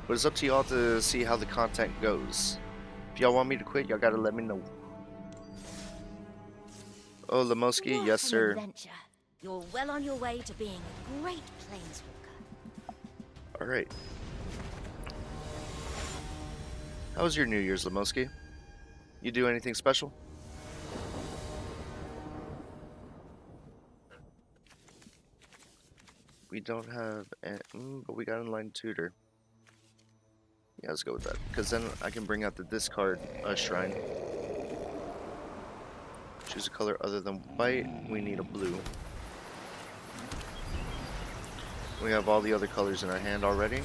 But it's up to y'all to see how the content goes. If y'all want me to quit, y'all gotta let me know. Oh, Lemoski, yes sir. Adventure. You're well on your way to being a great planeswalker. Alright. How was your New Year's, Lemoski? You do anything special? We don't have, but we got Enlightened Tutor. Yeah, let's go with that. Because then I can bring out the discard shrine. Choose a color other than white. We need a blue. We have all the other colors in our hand already.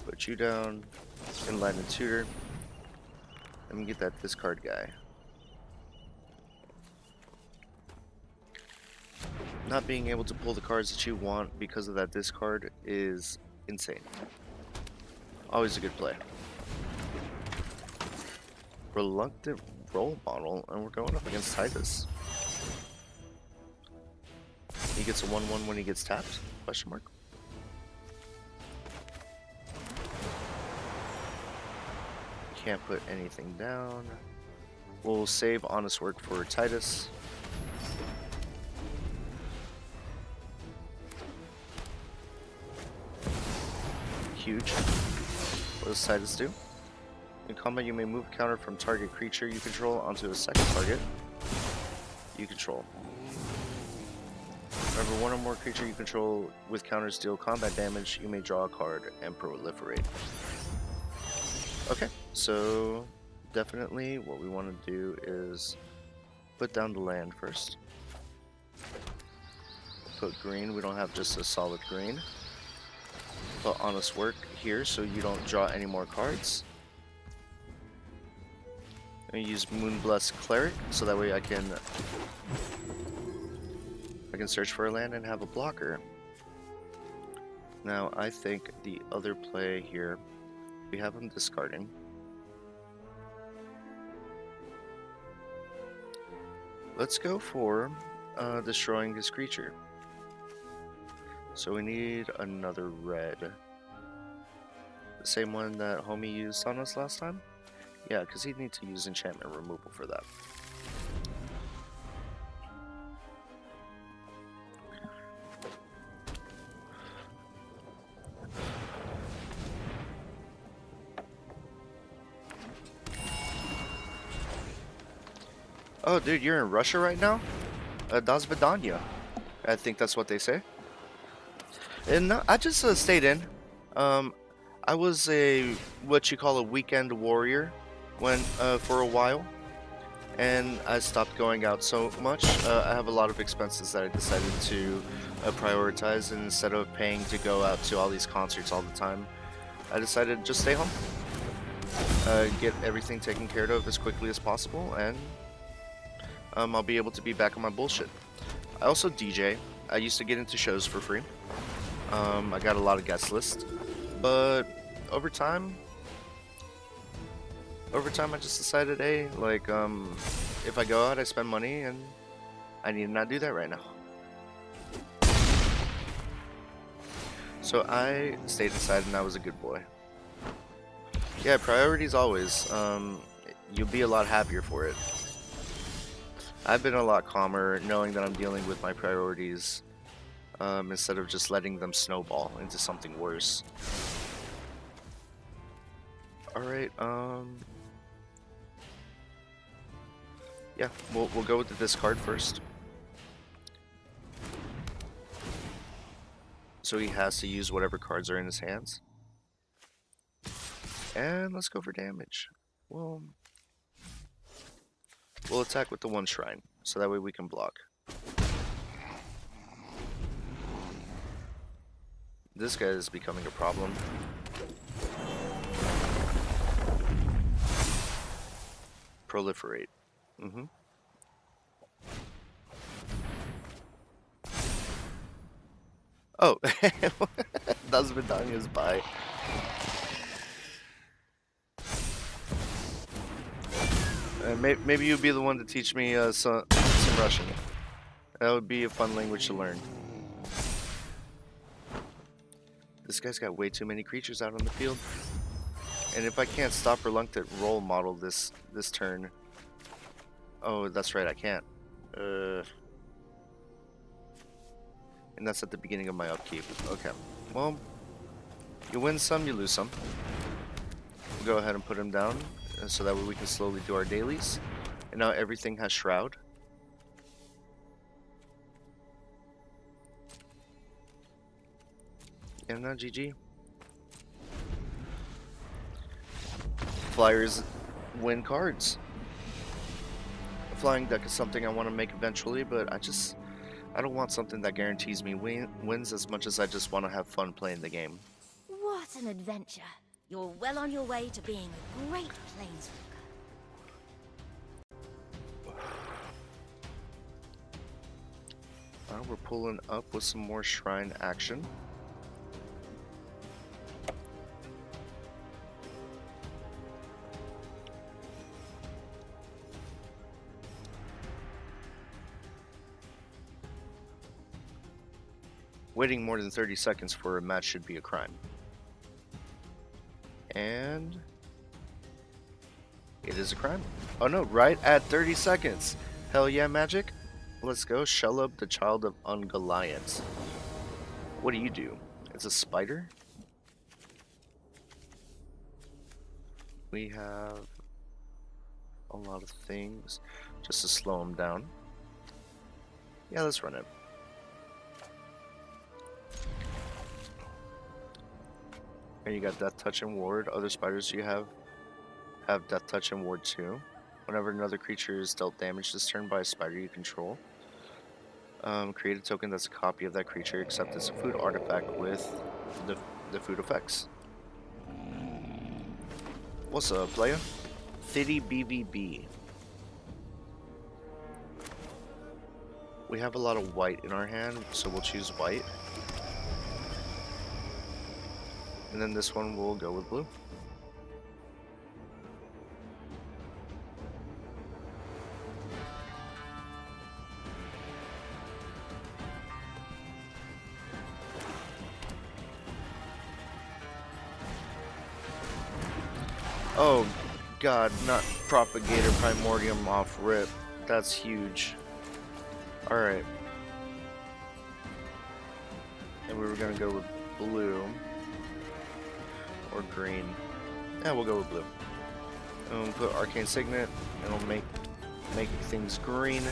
Put you down. Enlightened Tutor. Let me get that discard guy. Not being able to pull the cards that you want because of that discard is insane. Always a good play. Reluctant role model, and we're going up against Titus. He gets a 1/1 when he gets tapped? Question mark. Can't put anything down. We'll save Honest Work for Titus. Huge. What does Titus do? In combat, you may move a counter from target creature you control onto a second target you control. Whenever one or more creature you control with counters deal combat damage, you may draw a card and proliferate. Okay, so definitely what we want to do is put down the land first. Put green, we don't have just a solid green. Put Honest Work here so you don't draw any more cards. I'm gonna use Moonblessed Cleric so that way I can search for a land and have a blocker. Now I think the other play here, we have him discarding. Let's go for destroying his creature. So we need another red. The same one that homie used on us last time? Yeah, because he'd need to use enchantment removal for that. Oh, dude, you're in Russia right now? Das Vidanya. I think that's what they say. And I just stayed in. I was what you call a weekend warrior for a while, and I stopped going out so much. I have a lot of expenses that I decided to prioritize, and instead of paying to go out to all these concerts all the time, I decided to just stay home, get everything taken care of as quickly as possible, and I'll be able to be back on my bullshit. I also DJ. I used to get into shows for free. I got a lot of guest lists, but over time I just decided, hey, like, if I go out, I spend money, and I need to not do that right now. So I stayed inside, and I was a good boy. Yeah, priorities always. You'll be a lot happier for it. I've been a lot calmer knowing that I'm dealing with my priorities. Instead of just letting them snowball into something worse. Alright, yeah, we'll go with the discard first. So he has to use whatever cards are in his hands. And let's go for damage. We'll attack with the one shrine, so that way we can block. This guy is becoming a problem. Proliferate. Oh, Das Vidania's by. Maybe you'd be the one to teach me some Russian. That would be a fun language to learn. This guy's got way too many creatures out on the field. And if I can't stop Reluctant role model this turn... Oh, that's right, I can't. And And that's at the beginning of my upkeep. Okay. Well, you win some, you lose some. We'll go ahead and put him down so that way we can slowly do our dailies. And now everything has Shroud. And now GG. Flyers win cards. A flying deck is something I want to make eventually, but I don't want something that guarantees me wins as much as I just want to have fun playing the game. What an adventure. You're well on your way to being a great planeswalker. We're pulling up with some more shrine action. Waiting more than 30 seconds for a match should be a crime. And it is a crime. Oh no, right at 30 seconds. Hell yeah, Magic. Let's go. Shelob, the child of Ungoliant. What do? It's a spider? We have a lot of things just to slow him down. Yeah, let's run it. And you got Death Touch and Ward. Other spiders you have Death Touch and Ward too. Whenever another creature is dealt damage this turn by a spider you control, create a token that's a copy of that creature, except it's a food artifact with the food effects. What's up, playa? Thiddy BVB. We have a lot of white in our hand, so we'll choose white. And then this one will go with blue. Oh god, not Propagator Primordium off rip. That's huge. Alright. And we were gonna go with blue. Or green. Yeah, we'll go with blue. And we'll put Arcane Signet, and we'll make things green.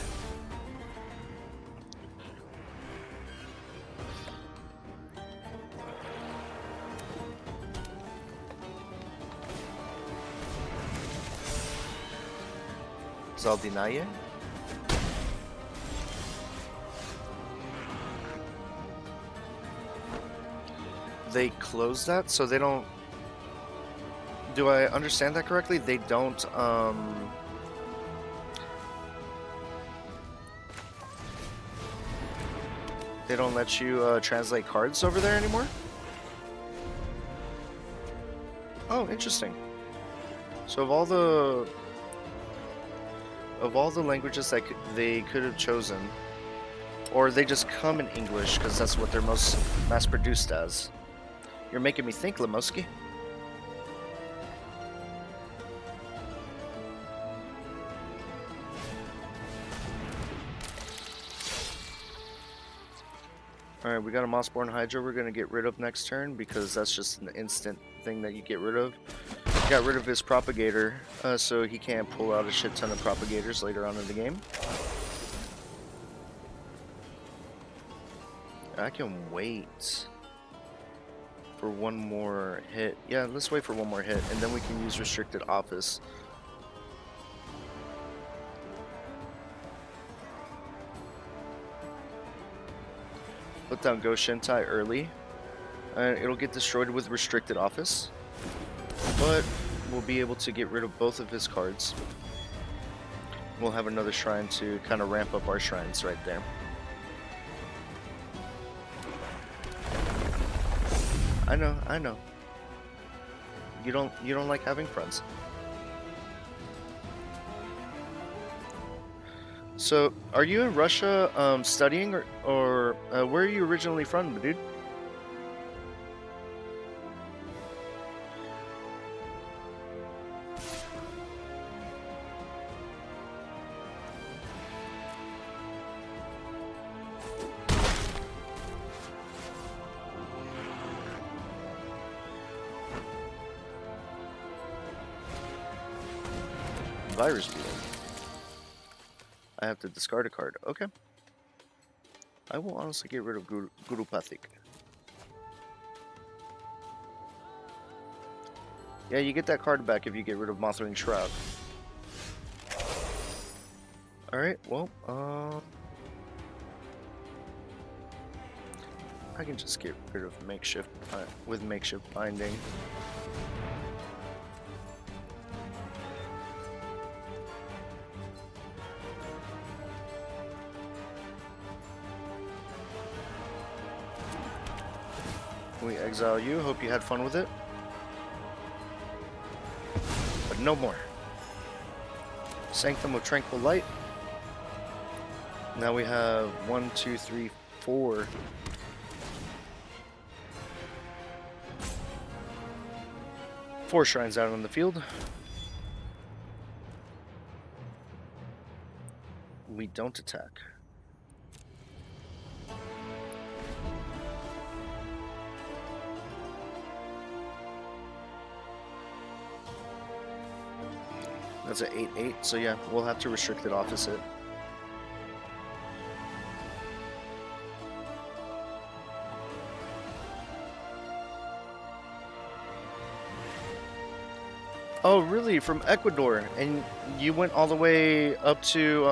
Zaldinaye. They close that, so they don't. Do I understand that correctly? They don't, they don't let you, translate cards over there anymore? Oh, interesting. So of all the languages that they could have chosen, or they just come in English, because that's what they're most mass-produced as. You're making me think, Lemoski. Alright, we got a Mossborn Hydra we're going to get rid of next turn because that's just an instant thing that you get rid of. Got rid of his Propagator, so he can't pull out a shit ton of Propagators later on in the game. I can wait for one more hit. Yeah, let's wait for one more hit, and then we can use Restricted Office. Put down Go Shintai early. It'll get destroyed with Restricted Office, but we'll be able to get rid of both of his cards. We'll have another shrine to kind of ramp up our shrines right there. I know. You don't like having friends. So, are you in Russia studying, or where are you originally from, dude? virus beetle. I have to discard a card. Okay. I will honestly get rid of Gurupathic. Yeah, you get that card back if you get rid of Mothering Shroud. Alright, well, I can just get rid of makeshift with makeshift binding. We exile you. Hope you had fun with it. But no more. Sanctum of Tranquil Light. Now we have 1, 2, 3, 4. Four shrines out on the field. We don't attack. That's an 8/8, so yeah, we'll have to restrict it opposite. Oh, really? From Ecuador, and you went all the way up to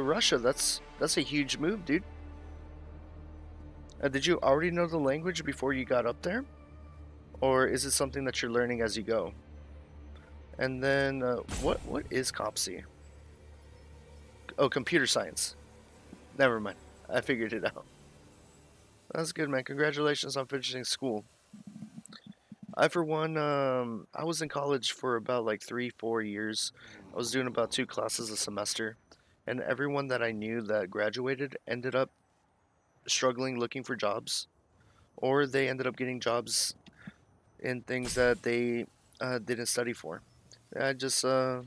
Russia. That's a huge move, dude. Did you already know the language before you got up there? Or is it something that you're learning as you go? And then, what is COPSI? Oh, computer science. Never mind. I figured it out. That's good, man. Congratulations on finishing school. I, for one, I was in college for about like 3-4 years. I was doing about 2 classes a semester. And everyone that I knew that graduated ended up struggling looking for jobs. Or they ended up getting jobs in things that they didn't study for. I didn't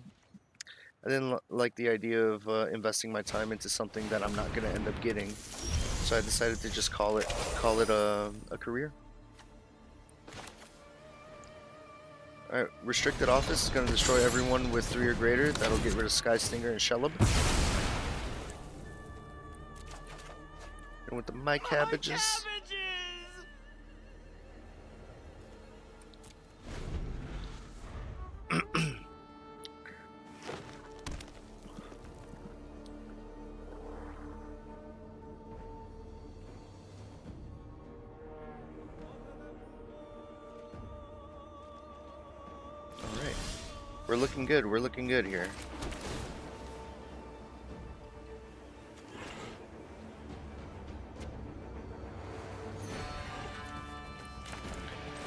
like the idea of investing my time into something that I'm not going to end up getting. So I decided to just call it a career. Alright, restricted office is going to destroy everyone with 3 or greater. That'll get rid of Sky Stinger and Shellub. And with the My Cabbages. We're looking good. We're looking good here.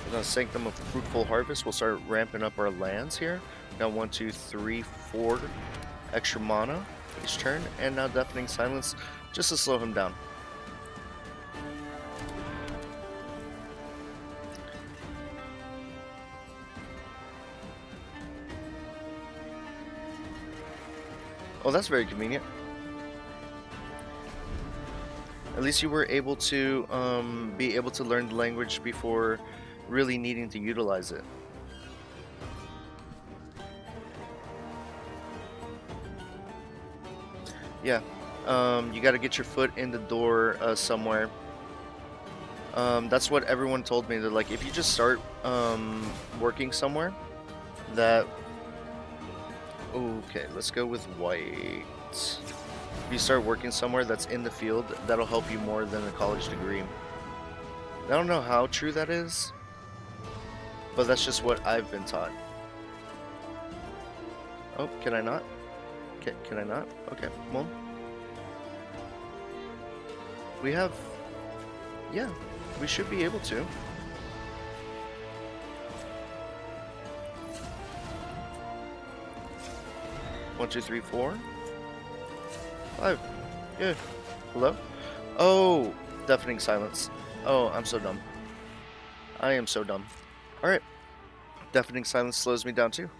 We're gonna Sanctum of Fruitful Harvest. We'll start ramping up our lands here. Now 1, 2, 3, 4 extra mana each turn, and now Deafening Silence just to slow him down. Oh, that's very convenient. At least you were able to be able to learn the language before really needing to utilize it. Yeah, you got to get your foot in the door somewhere. That's what everyone told me. They're like, if you just start working somewhere, that... Okay, let's go with white. If you start working somewhere that's in the field, that'll help you more than a college degree. I don't know how true that is, but that's just what I've been taught. Oh, can I not? Can I not? Okay, well. We have... Yeah, we should be able to. One, 2, 3, 4, 5. Yeah. Hello? Oh, Deafening Silence. Oh, I'm so dumb. I am so dumb. Alright. Deafening Silence slows me down too.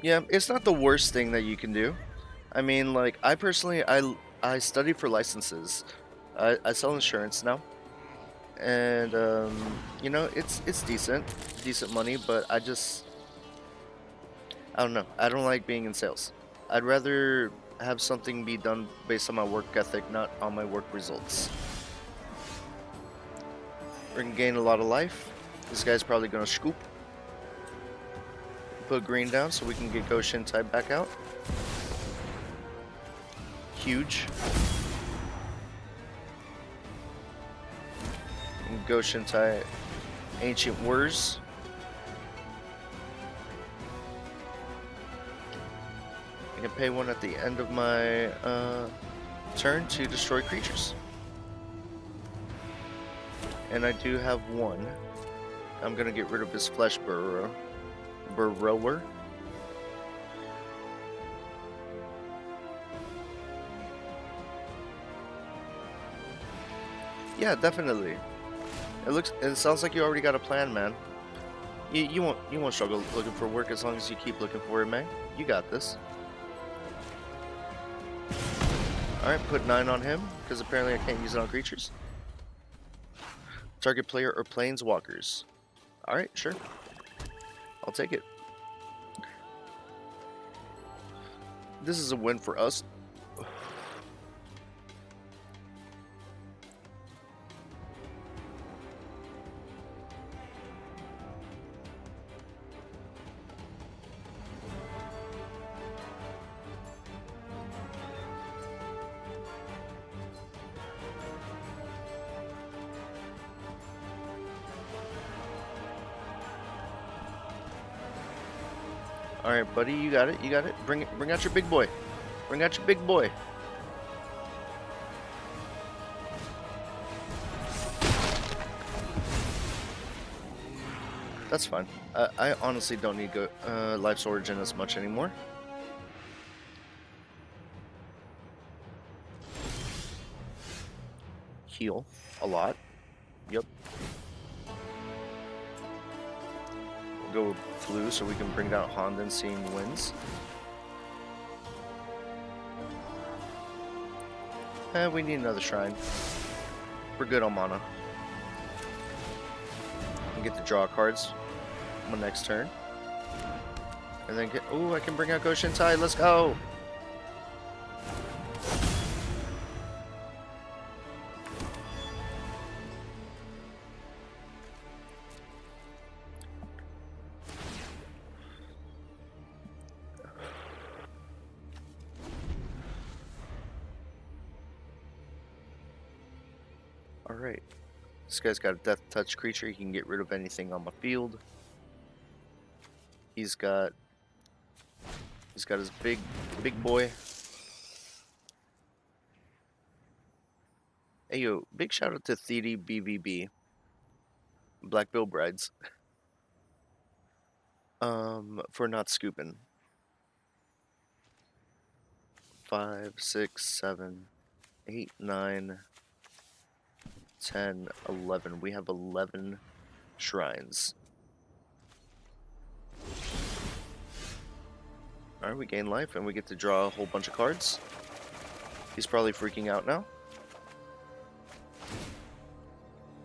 Yeah, it's not the worst thing that you can do. I mean, like, I personally, I study for licenses. I sell insurance now. and you know, it's decent money, but I don't know. I don't like being in sales. I'd rather have something be done based on my work ethic, not on my work results. We're gonna gain a lot of life. This guy's probably gonna scoop. Put green down so we can get Go Shintai back out. Huge. And Go Shintai Ancient Wars. I can pay one at the end of my turn to destroy creatures. And I do have one. I'm gonna get rid of his flesh burrower. Yeah, definitely. It sounds like you already got a plan, man. You won't struggle looking for work as long as you keep looking for it, man. You got this. Alright, put 9 on him, because apparently I can't use it on creatures. Target player or planeswalkers. Alright, sure. I'll take it. This is a win for us. Alright, buddy, you got it, you got it. Bring out your big boy. Bring out your big boy. That's fine. I honestly don't need Life's Origin as much anymore. Heal a lot. Yep. Go blue so we can bring down Honda and Seeing Winds. And we need another shrine. We're good on mana. And get to draw cards my next turn. And then get. Ooh, I can bring out Go Shintai. Let's go! Alright. This guy's got a Death Touch creature. He can get rid of anything on my field. He's got his big boy. Hey yo, big shout out to Thede BVB. Black Bill Brides. For not scooping. 5, 6, 7, 8, 9, 10, 11. We have 11 shrines. Alright, we gain life and we get to draw a whole bunch of cards. He's probably freaking out now.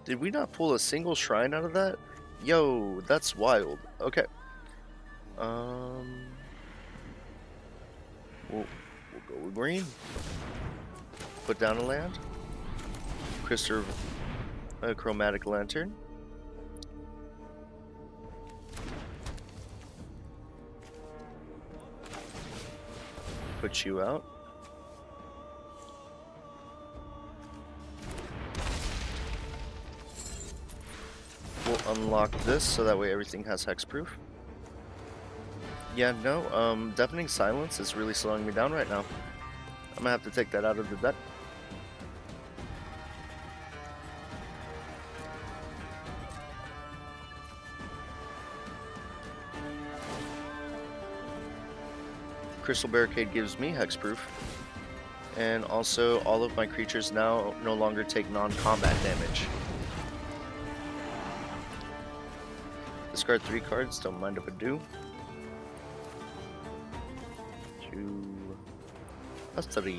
Did we not pull a single shrine out of that? Yo, that's wild. Okay. We'll go with green. Put down a land. Crystal Chromatic Lantern. Put you out. We'll unlock this so that way everything has hexproof. Yeah, no, Deafening Silence is really slowing me down right now. I'm gonna have to take that out of the deck. Crystal Barricade gives me hexproof. And also, all of my creatures now no longer take non-combat damage. Discard 3 cards, don't mind if I do. 2, that's 3.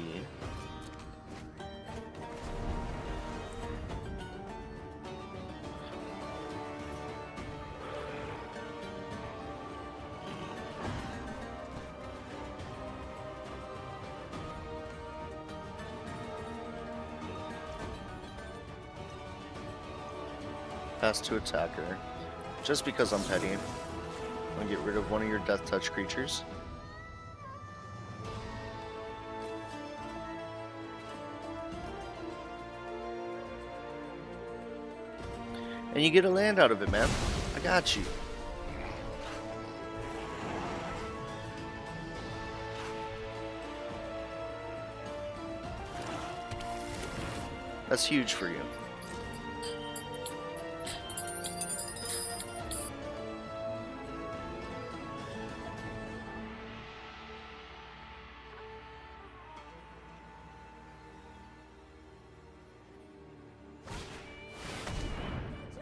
Pass to attacker. Just because I'm petty. I'm gonna get rid of one of your death touch creatures. And you get a land out of it, man. I got you. That's huge for you.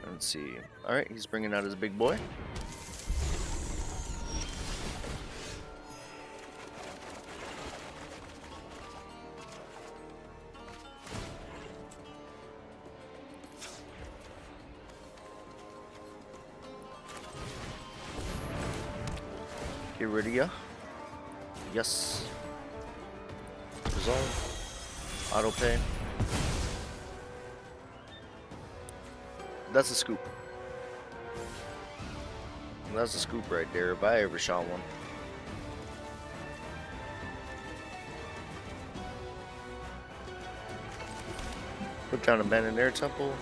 Let's see. Alright, he's bringing out his big boy. Get rid of ya. Yes. Resolve. Auto pay. That's a scoop. That's a scoop right there, if I ever shot one. Put down Abandoned Air Temple.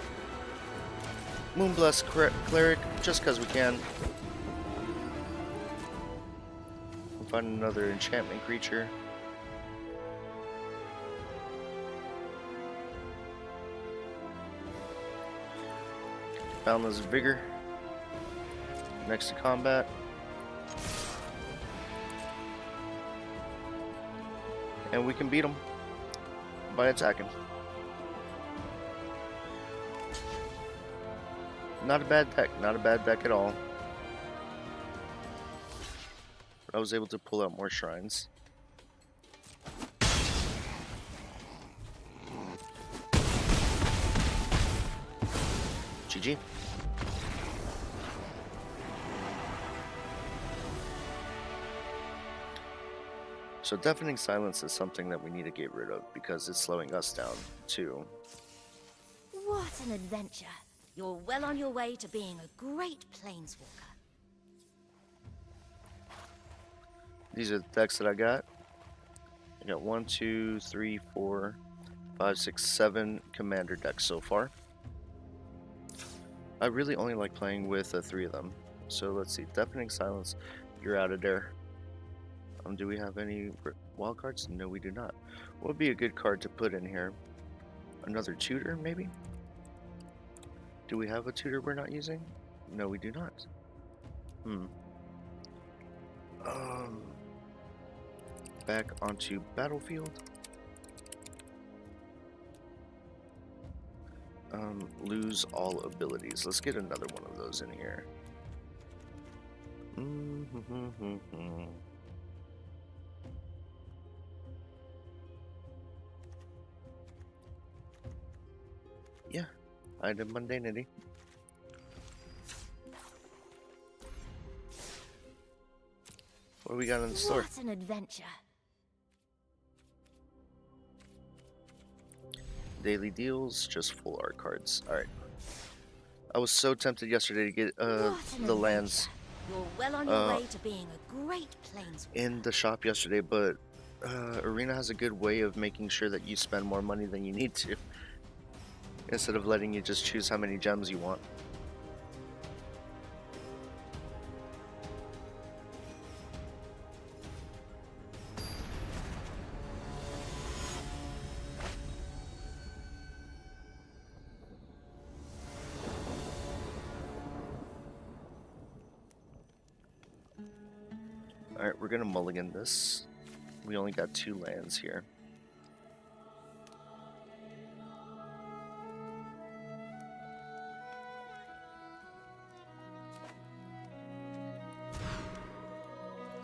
Moonblast Cleric, just because we can. We'll find another enchantment creature. Boundless Vigor. Next to combat. And we can beat them by attacking. Not a bad deck, not a bad deck at all. But I was able to pull out more shrines. GG. So deafening silence is something that we need to get rid of because it's slowing us down too. What an adventure. You're well on your way to being a great planeswalker. These are the decks that I got. I got 1, 2, 3, 4, 5, 6, 7 commander decks so far. I really only like playing with 3 of them. So let's see, deafening silence, you're out of there. Do we have any wild cards? No, we do not. What would be a good card to put in here? Another tutor, maybe? Do we have a tutor we're not using? No, we do not. Back onto battlefield. Lose all abilities. Let's get another one of those in here. Yeah, item mundanity. What do we got in the store? What an adventure. Daily deals, just full art cards. Alright. I was so tempted yesterday to get the lands You're well on your way to being a great planeswalker. in the shop yesterday, but Arena has a good way of making sure that you spend more money than you need to. Instead of letting you just choose how many gems you want. Alright, we're gonna mulligan this. We only got 2 lands here.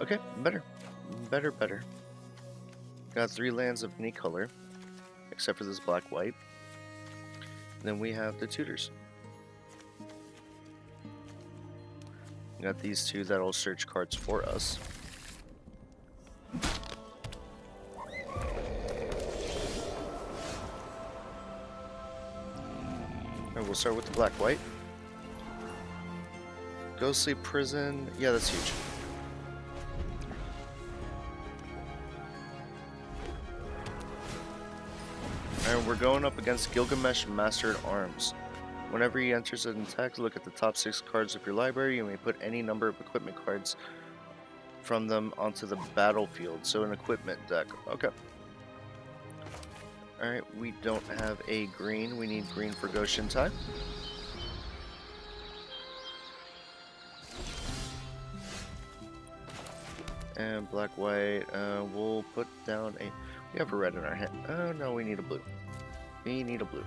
Okay, better. Better. Got 3 lands of any color, except for this black-white. Then we have the tutors. Got these 2 that'll search cards for us. And we'll start with the black-white. Ghostly Prison. Yeah, that's huge. And we're going up against Gilgamesh Master at Arms. Whenever he enters an attack, look at the top 6 cards of your library. You may put any number of equipment cards from them onto the battlefield. So an equipment deck. Okay. Alright, we don't have a green. We need green for Go Shintai. And black, white. We'll put down a... We have a red in our hand. Oh, no, we need a blue. We need a blue.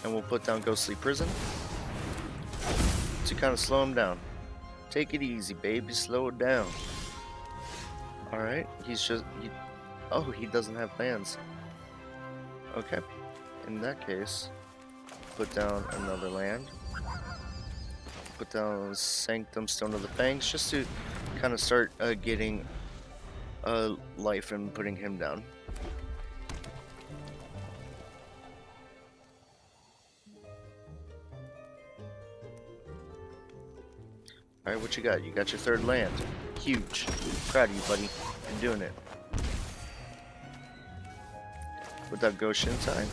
And we'll put down Ghostly Prison to kind of slow him down. Take it easy, baby. Slow it down. Alright, he's just... Oh, he doesn't have lands. Okay. In that case, put down another land. Put down Sanctum Stone of the Fangs just to kind of start getting life and putting him down. Alright, what you got? You got your third land. Huge. Proud of you, buddy. You're doing it. With that Go Shintai,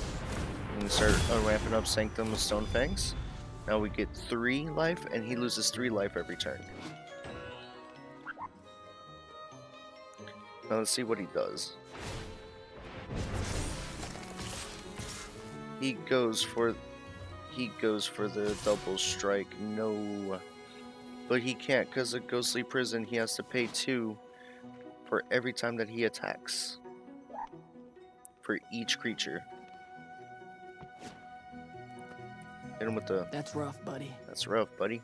we can start ramping up Sanctum with Stone Fangs. Now we get 3 life, and he loses 3 life every turn. Now let's see what he does. He goes for the double strike. No. But he can't because of Ghostly Prison. He has to pay 2 for every time that he attacks. For each creature. Hit him with the... That's rough, buddy. That's rough, buddy.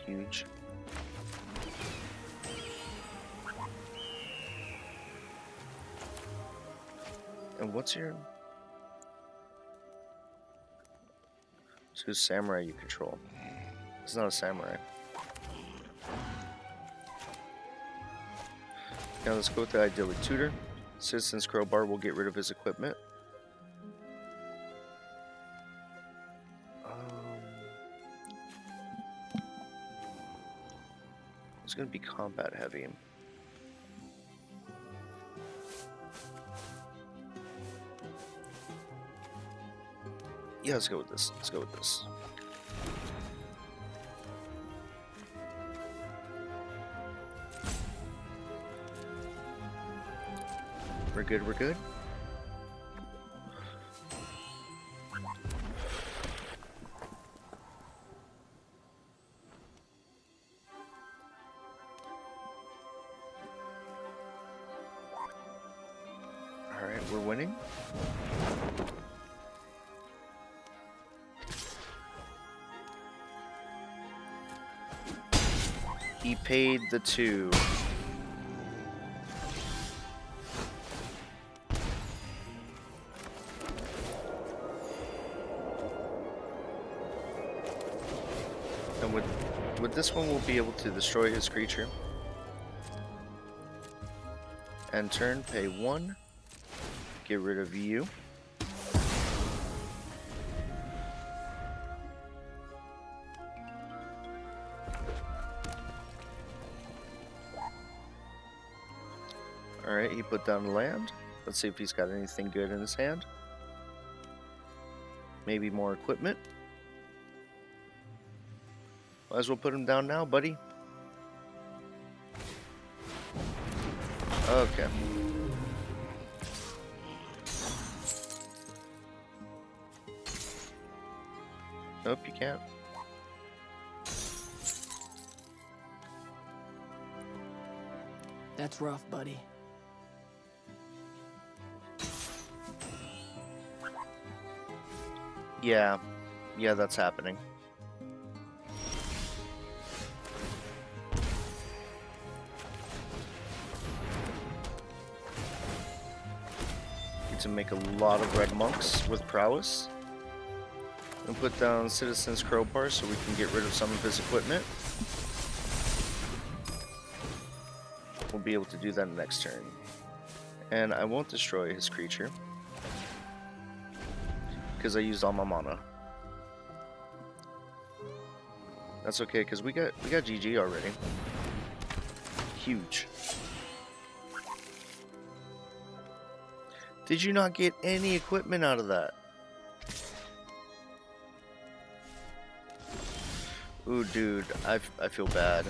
Huge. And what's your... So who's samurai you control? It's not a samurai. Now let's go with the Idyllic Tutor. Citizen's Crowbar will get rid of his equipment. It's going to be combat heavy. Yeah, let's go with this. Let's go with this. We're good, we're good. Alright, we're winning. He paid the 2. And with this one, we'll be able to destroy his creature. End turn, pay 1. Get rid of you. Alright, he put down land. Let's see if he's got anything good in his hand. Maybe more equipment. Might as well put him down now, buddy. Okay. Nope, you can't. That's rough, buddy. Yeah, that's happening. Need to make a lot of red monks with prowess. And put down Citizen's Crowbar so we can get rid of some of his equipment. We'll we'll be able to do that next turn. And I won't destroy his creature because I used all my mana. That's okay, because we got GG already. Huge. Did you not get any equipment out of that? Ooh, dude, I feel bad.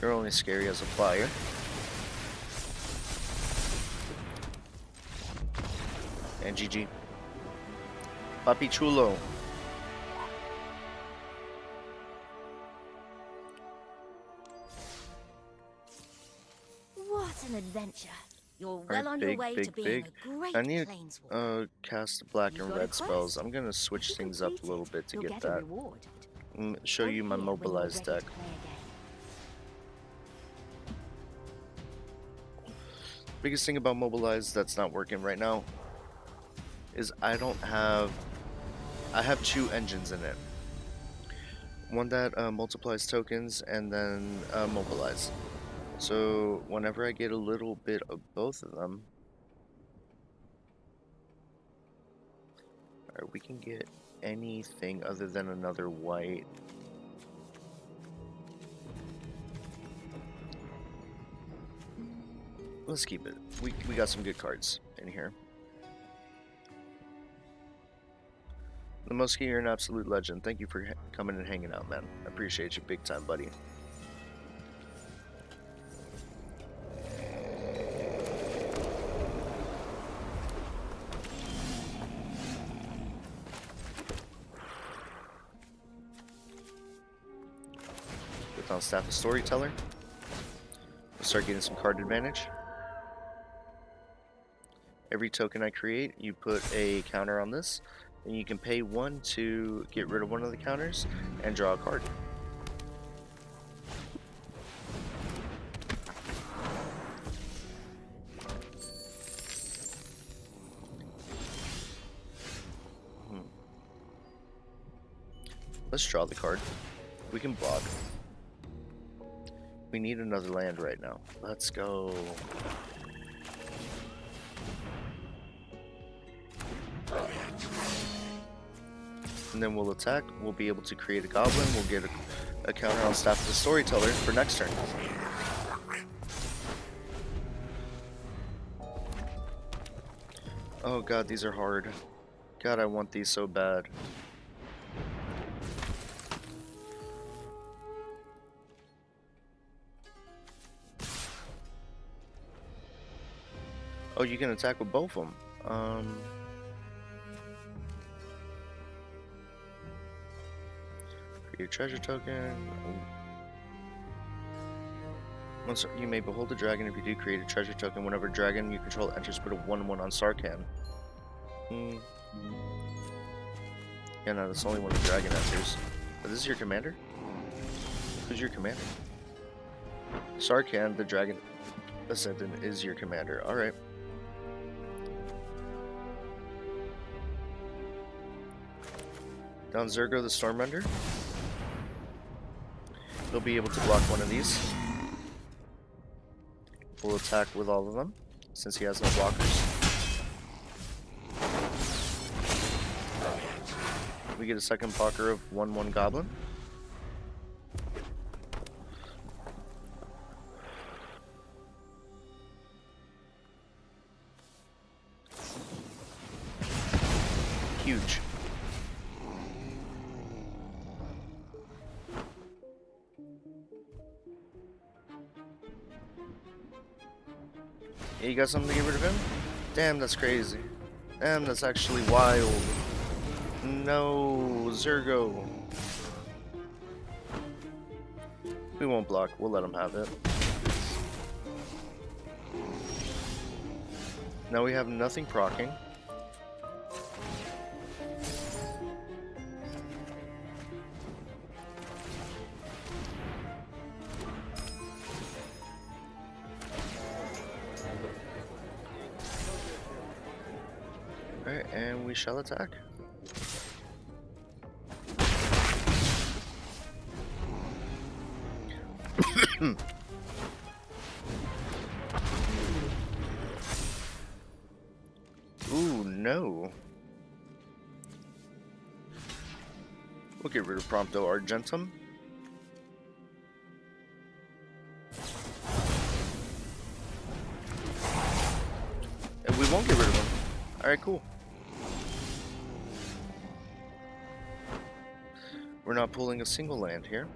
You're only scary as a flyer. And GG. Papi chulo. What an adventure. You're well on your way to being a great I need planeswalker. cast black and You've got a red quest. spells. I'm gonna If switch you things up a complete little it, bit to you'll get get a that. reward. Show you my Over here when you're mobilized ready deck. to play again. Biggest thing about mobilized that's not working right now is I have 2 engines in it. One that multiplies tokens and then mobilize. So whenever I get a little bit of both of them, alright, we can get anything other than another white. Let's keep it. We got some good cards in here. The Muskie, you're an absolute legend. Thank you for coming and hanging out, man. I appreciate you big time, buddy. Put on Staff of Storyteller. We'll start getting some card advantage. Every token I create, you put a counter on this, and you can pay 1 to get rid of one of the counters and draw a card. Let's draw the card. We can block. We need another land right now. Let's go. And then we'll attack. We'll be able to create a goblin. We'll get a counter on Staff of the Storyteller for next turn. Oh god, these are hard. God, I want these so bad. Oh, you can attack with both of them. Create a treasure token. Once you may behold a dragon. If you do, create a treasure token. Whenever a dragon you control enters, put a 1/1 on Sarkhan. Yeah, no, that's only when the dragon enters. But this is your commander? Who's your commander? Sarkhan, the dragon ascendant, is your commander. Alright. Down Zergo the Stormrender. He'll be able to block one of these. We'll attack with all of them, since he has no blockers. We get a second blocker of 1/1 Goblin. Huge. Yeah, you got something to get rid of him? Damn, that's crazy. Damn, that's actually wild. No, Zergo. We won't block. We'll let him have it. Now we have nothing proccing. Alright, and we shall attack. Ooh, no. We'll get rid of Prompto Argentum. And we won't get rid of him. Alright, cool. We're not pulling a single land here.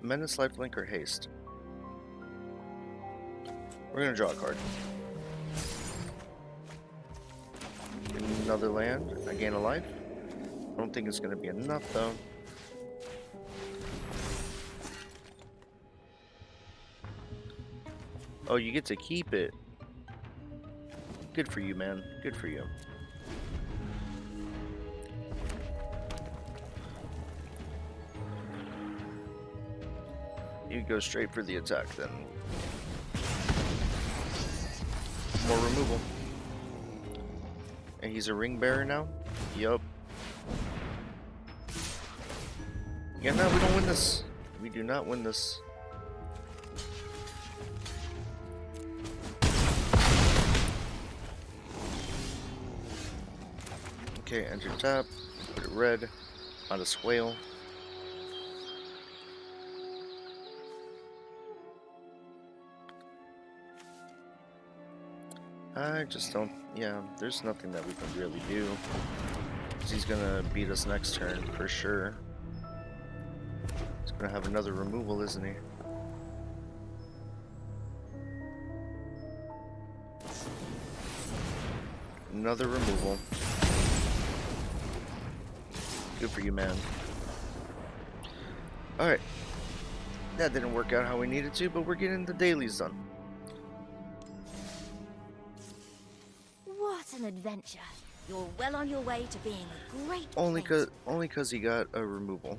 Menace, Lifelink, or Haste. We're gonna draw a card. Another land. I gain a life. I don't think it's gonna be enough though. Oh, you get to keep it. Good for you, man. Good for you. You go straight for the attack then. More removal. And he's a ring bearer now? Yup. Yeah, no, we don't win this. We do not win this. Okay, enter tap. Put it red. On a swale. I just don't, yeah, there's nothing that we can really do. 'Cause he's gonna beat us next turn, for sure. He's gonna have another removal, isn't he? Another removal. Good for you, man. Alright. That didn't work out how we needed to, but we're getting the dailies done. What an adventure. You're well on your way to being a great Only planeswalker. cause he got a removal.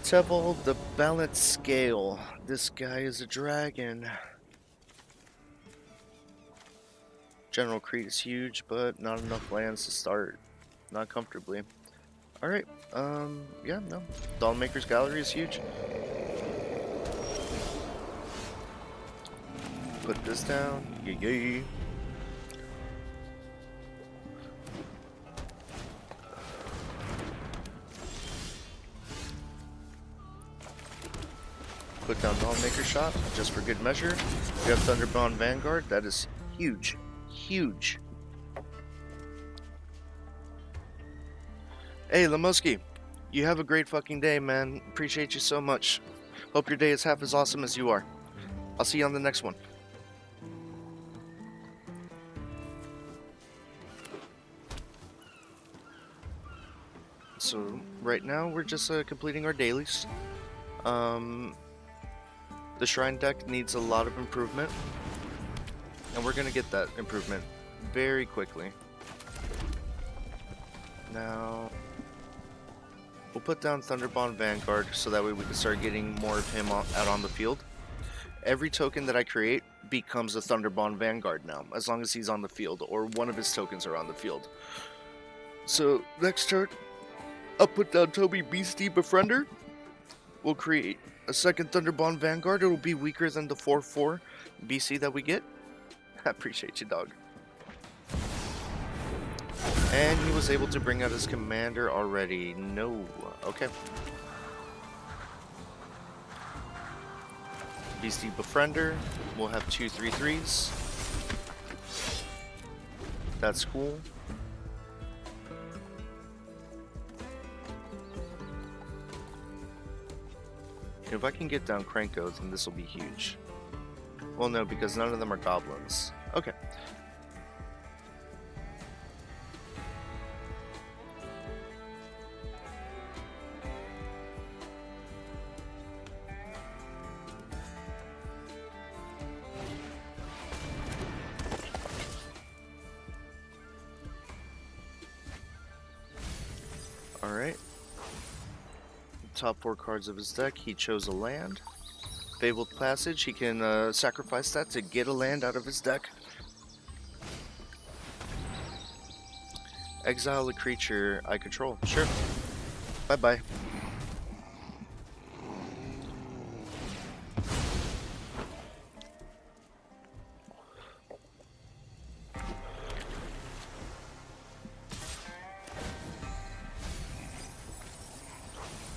Tevil, the balanced scale. This guy is a dragon. General Creed is huge, but not enough lands to start. Not comfortably. Alright, yeah, no. Dawnmaker's Gallery is huge. Put this down. Yay. Put down Dawnmaker Shot, just for good measure. We have Thunderbound Vanguard, that is huge. Huge. Hey, Lamoski, you have a great fucking day, man. Appreciate you so much. Hope your day is half as awesome as you are. I'll see you on the next one. So, right now, we're just completing our dailies. The Shrine deck needs a lot of improvement. And we're gonna get that improvement very quickly. Now, we'll put down Thunderbound Vanguard so that way we can start getting more of him out on the field. Every token that I create becomes a Thunderbound Vanguard now, as long as he's on the field or one of his tokens are on the field. So, next turn, I'll put down Toby Beastie Befriender. We'll create a second Thunderbound Vanguard. It'll be weaker than the 4/4 BC that we get. I appreciate you, dog. And he was able to bring out his commander already. No. Okay. Beastie Befriender. We'll have 2 3/3s. That's cool. If I can get down Krenko, then this will be huge. Well, no, because none of them are goblins. Okay. Alright. Top 4 cards of his deck, he chose a land. Fabled Passage, he can sacrifice that to get a land out of his deck. Exile a creature I control. Sure. Bye-bye.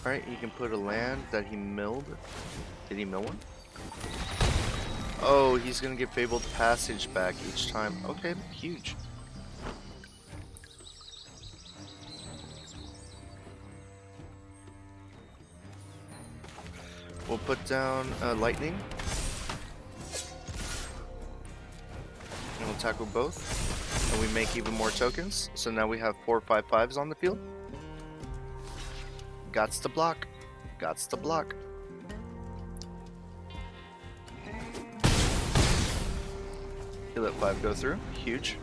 Alright, he can put a land that he milled. Did he mill one? Oh, he's gonna get Fabled Passage back each time. Okay, huge. We'll put down Lightning. And we'll tackle both. And we make even more tokens. So now we have 4 5/5s on the field. Gots to block. Gots to block. He let 5 go through. Huge.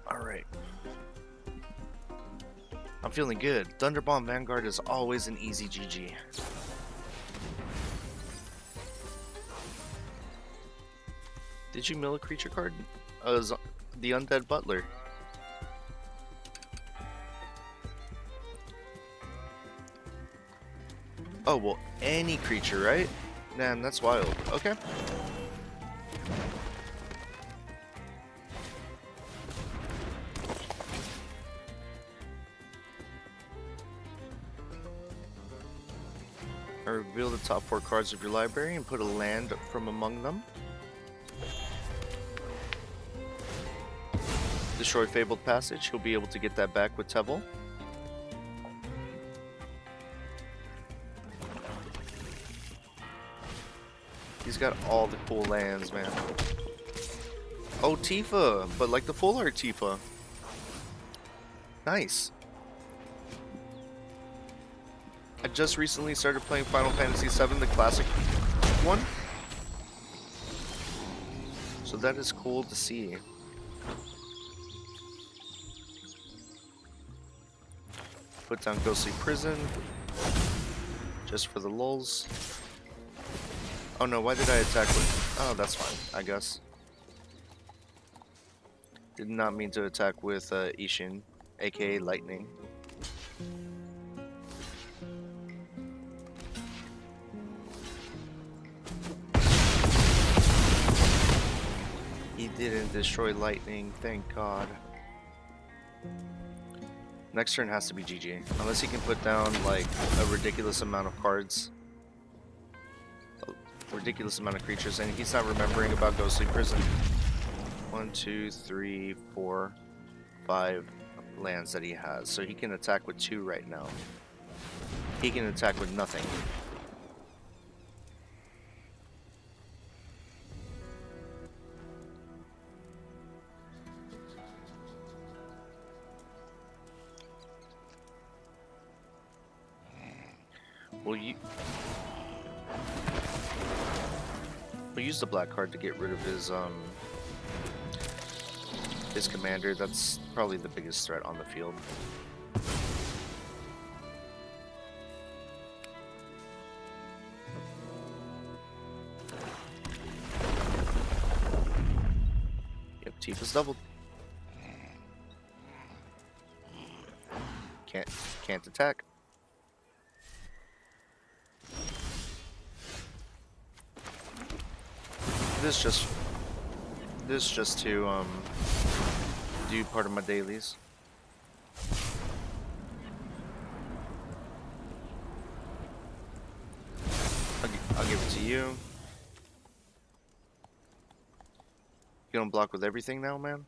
Alright. I'm feeling good. Thunderbomb Vanguard is always an easy GG. Did you mill a creature card? The Undead Butler. Oh, well, any creature, right? Man, that's wild. Okay. Reveal the top 4 cards of your library and put a land from among them. Destroy Fabled Passage. He'll be able to get that back with Tevel. He's got all the cool lands, man. Oh, Tifa, but like the full art Tifa. Nice. I just recently started playing Final Fantasy VII, the classic one. So that is cool to see. Put down Ghostly Prison. Just for the lulz. Oh no, why did I attack with... Oh, that's fine, I guess. Did not mean to attack with Ishin, aka Lightning. He didn't destroy Lightning, thank God. Next turn has to be GG, unless he can put down like a ridiculous amount of cards. A ridiculous amount of creatures, and he's not remembering about Ghostly Prison. 1, 2, 3, 4, 5 lands that he has, so he can attack with 2 right now. He can attack with nothing. We'll use the black card to get rid of his commander. That's probably the biggest threat on the field. Yep, Tifa's doubled. Can't attack. This just to do part of my dailies. I'll give it to you. You don't block with everything now, man?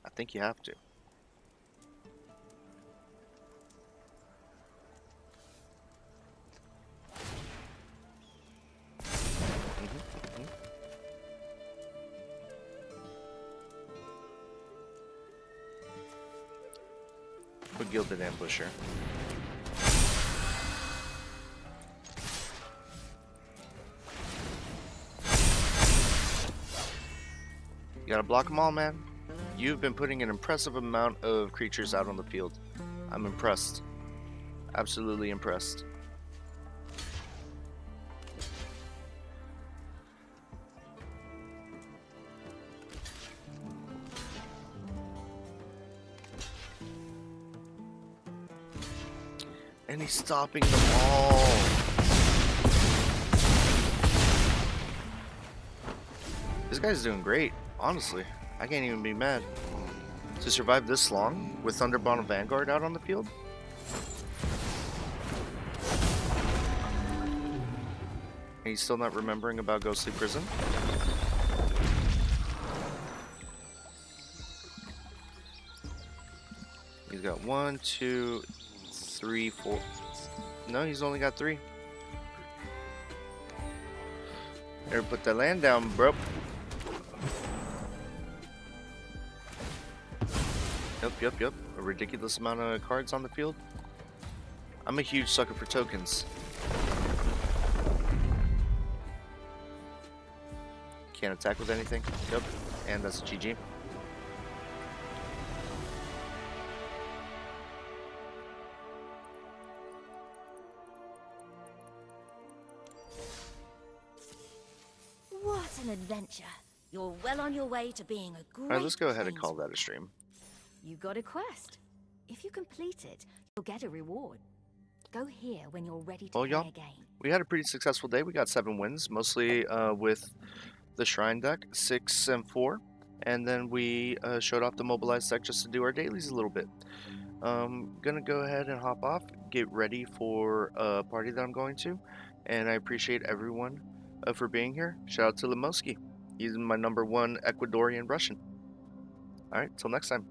I think you have to. Gilded Ambusher. You gotta block them all, man. You've been putting an impressive amount of creatures out on the field. I'm impressed. Absolutely impressed. And he's stopping them all. This guy's doing great, honestly. I can't even be mad. To survive this long with Thunderbolt and Vanguard out on the field? And he's still not remembering about Ghostly Prison? He's got 1, 2, 3, 4. No, he's only got 3. Better put that land down, bro. Yep. A ridiculous amount of cards on the field. I'm a huge sucker for tokens. Can't attack with anything. Yep. And that's a GG. What an adventure. You're well on your way to being a great Alright, let's go ahead and call planeswalker. that a stream. You got a quest. If you complete it, you'll get a reward. Go here when you're ready to Well, play y'all, again. we had a pretty successful day. We got 7 wins, mostly with the Shrine deck, 6 and 4. And then we showed off the Mobilized deck just to do our dailies a little bit. Gonna go ahead and hop off, get ready for a party that I'm going to. And I appreciate everyone for being here. Shout out to Lemoski. He's my #1 Ecuadorian Russian. Alright, till next time.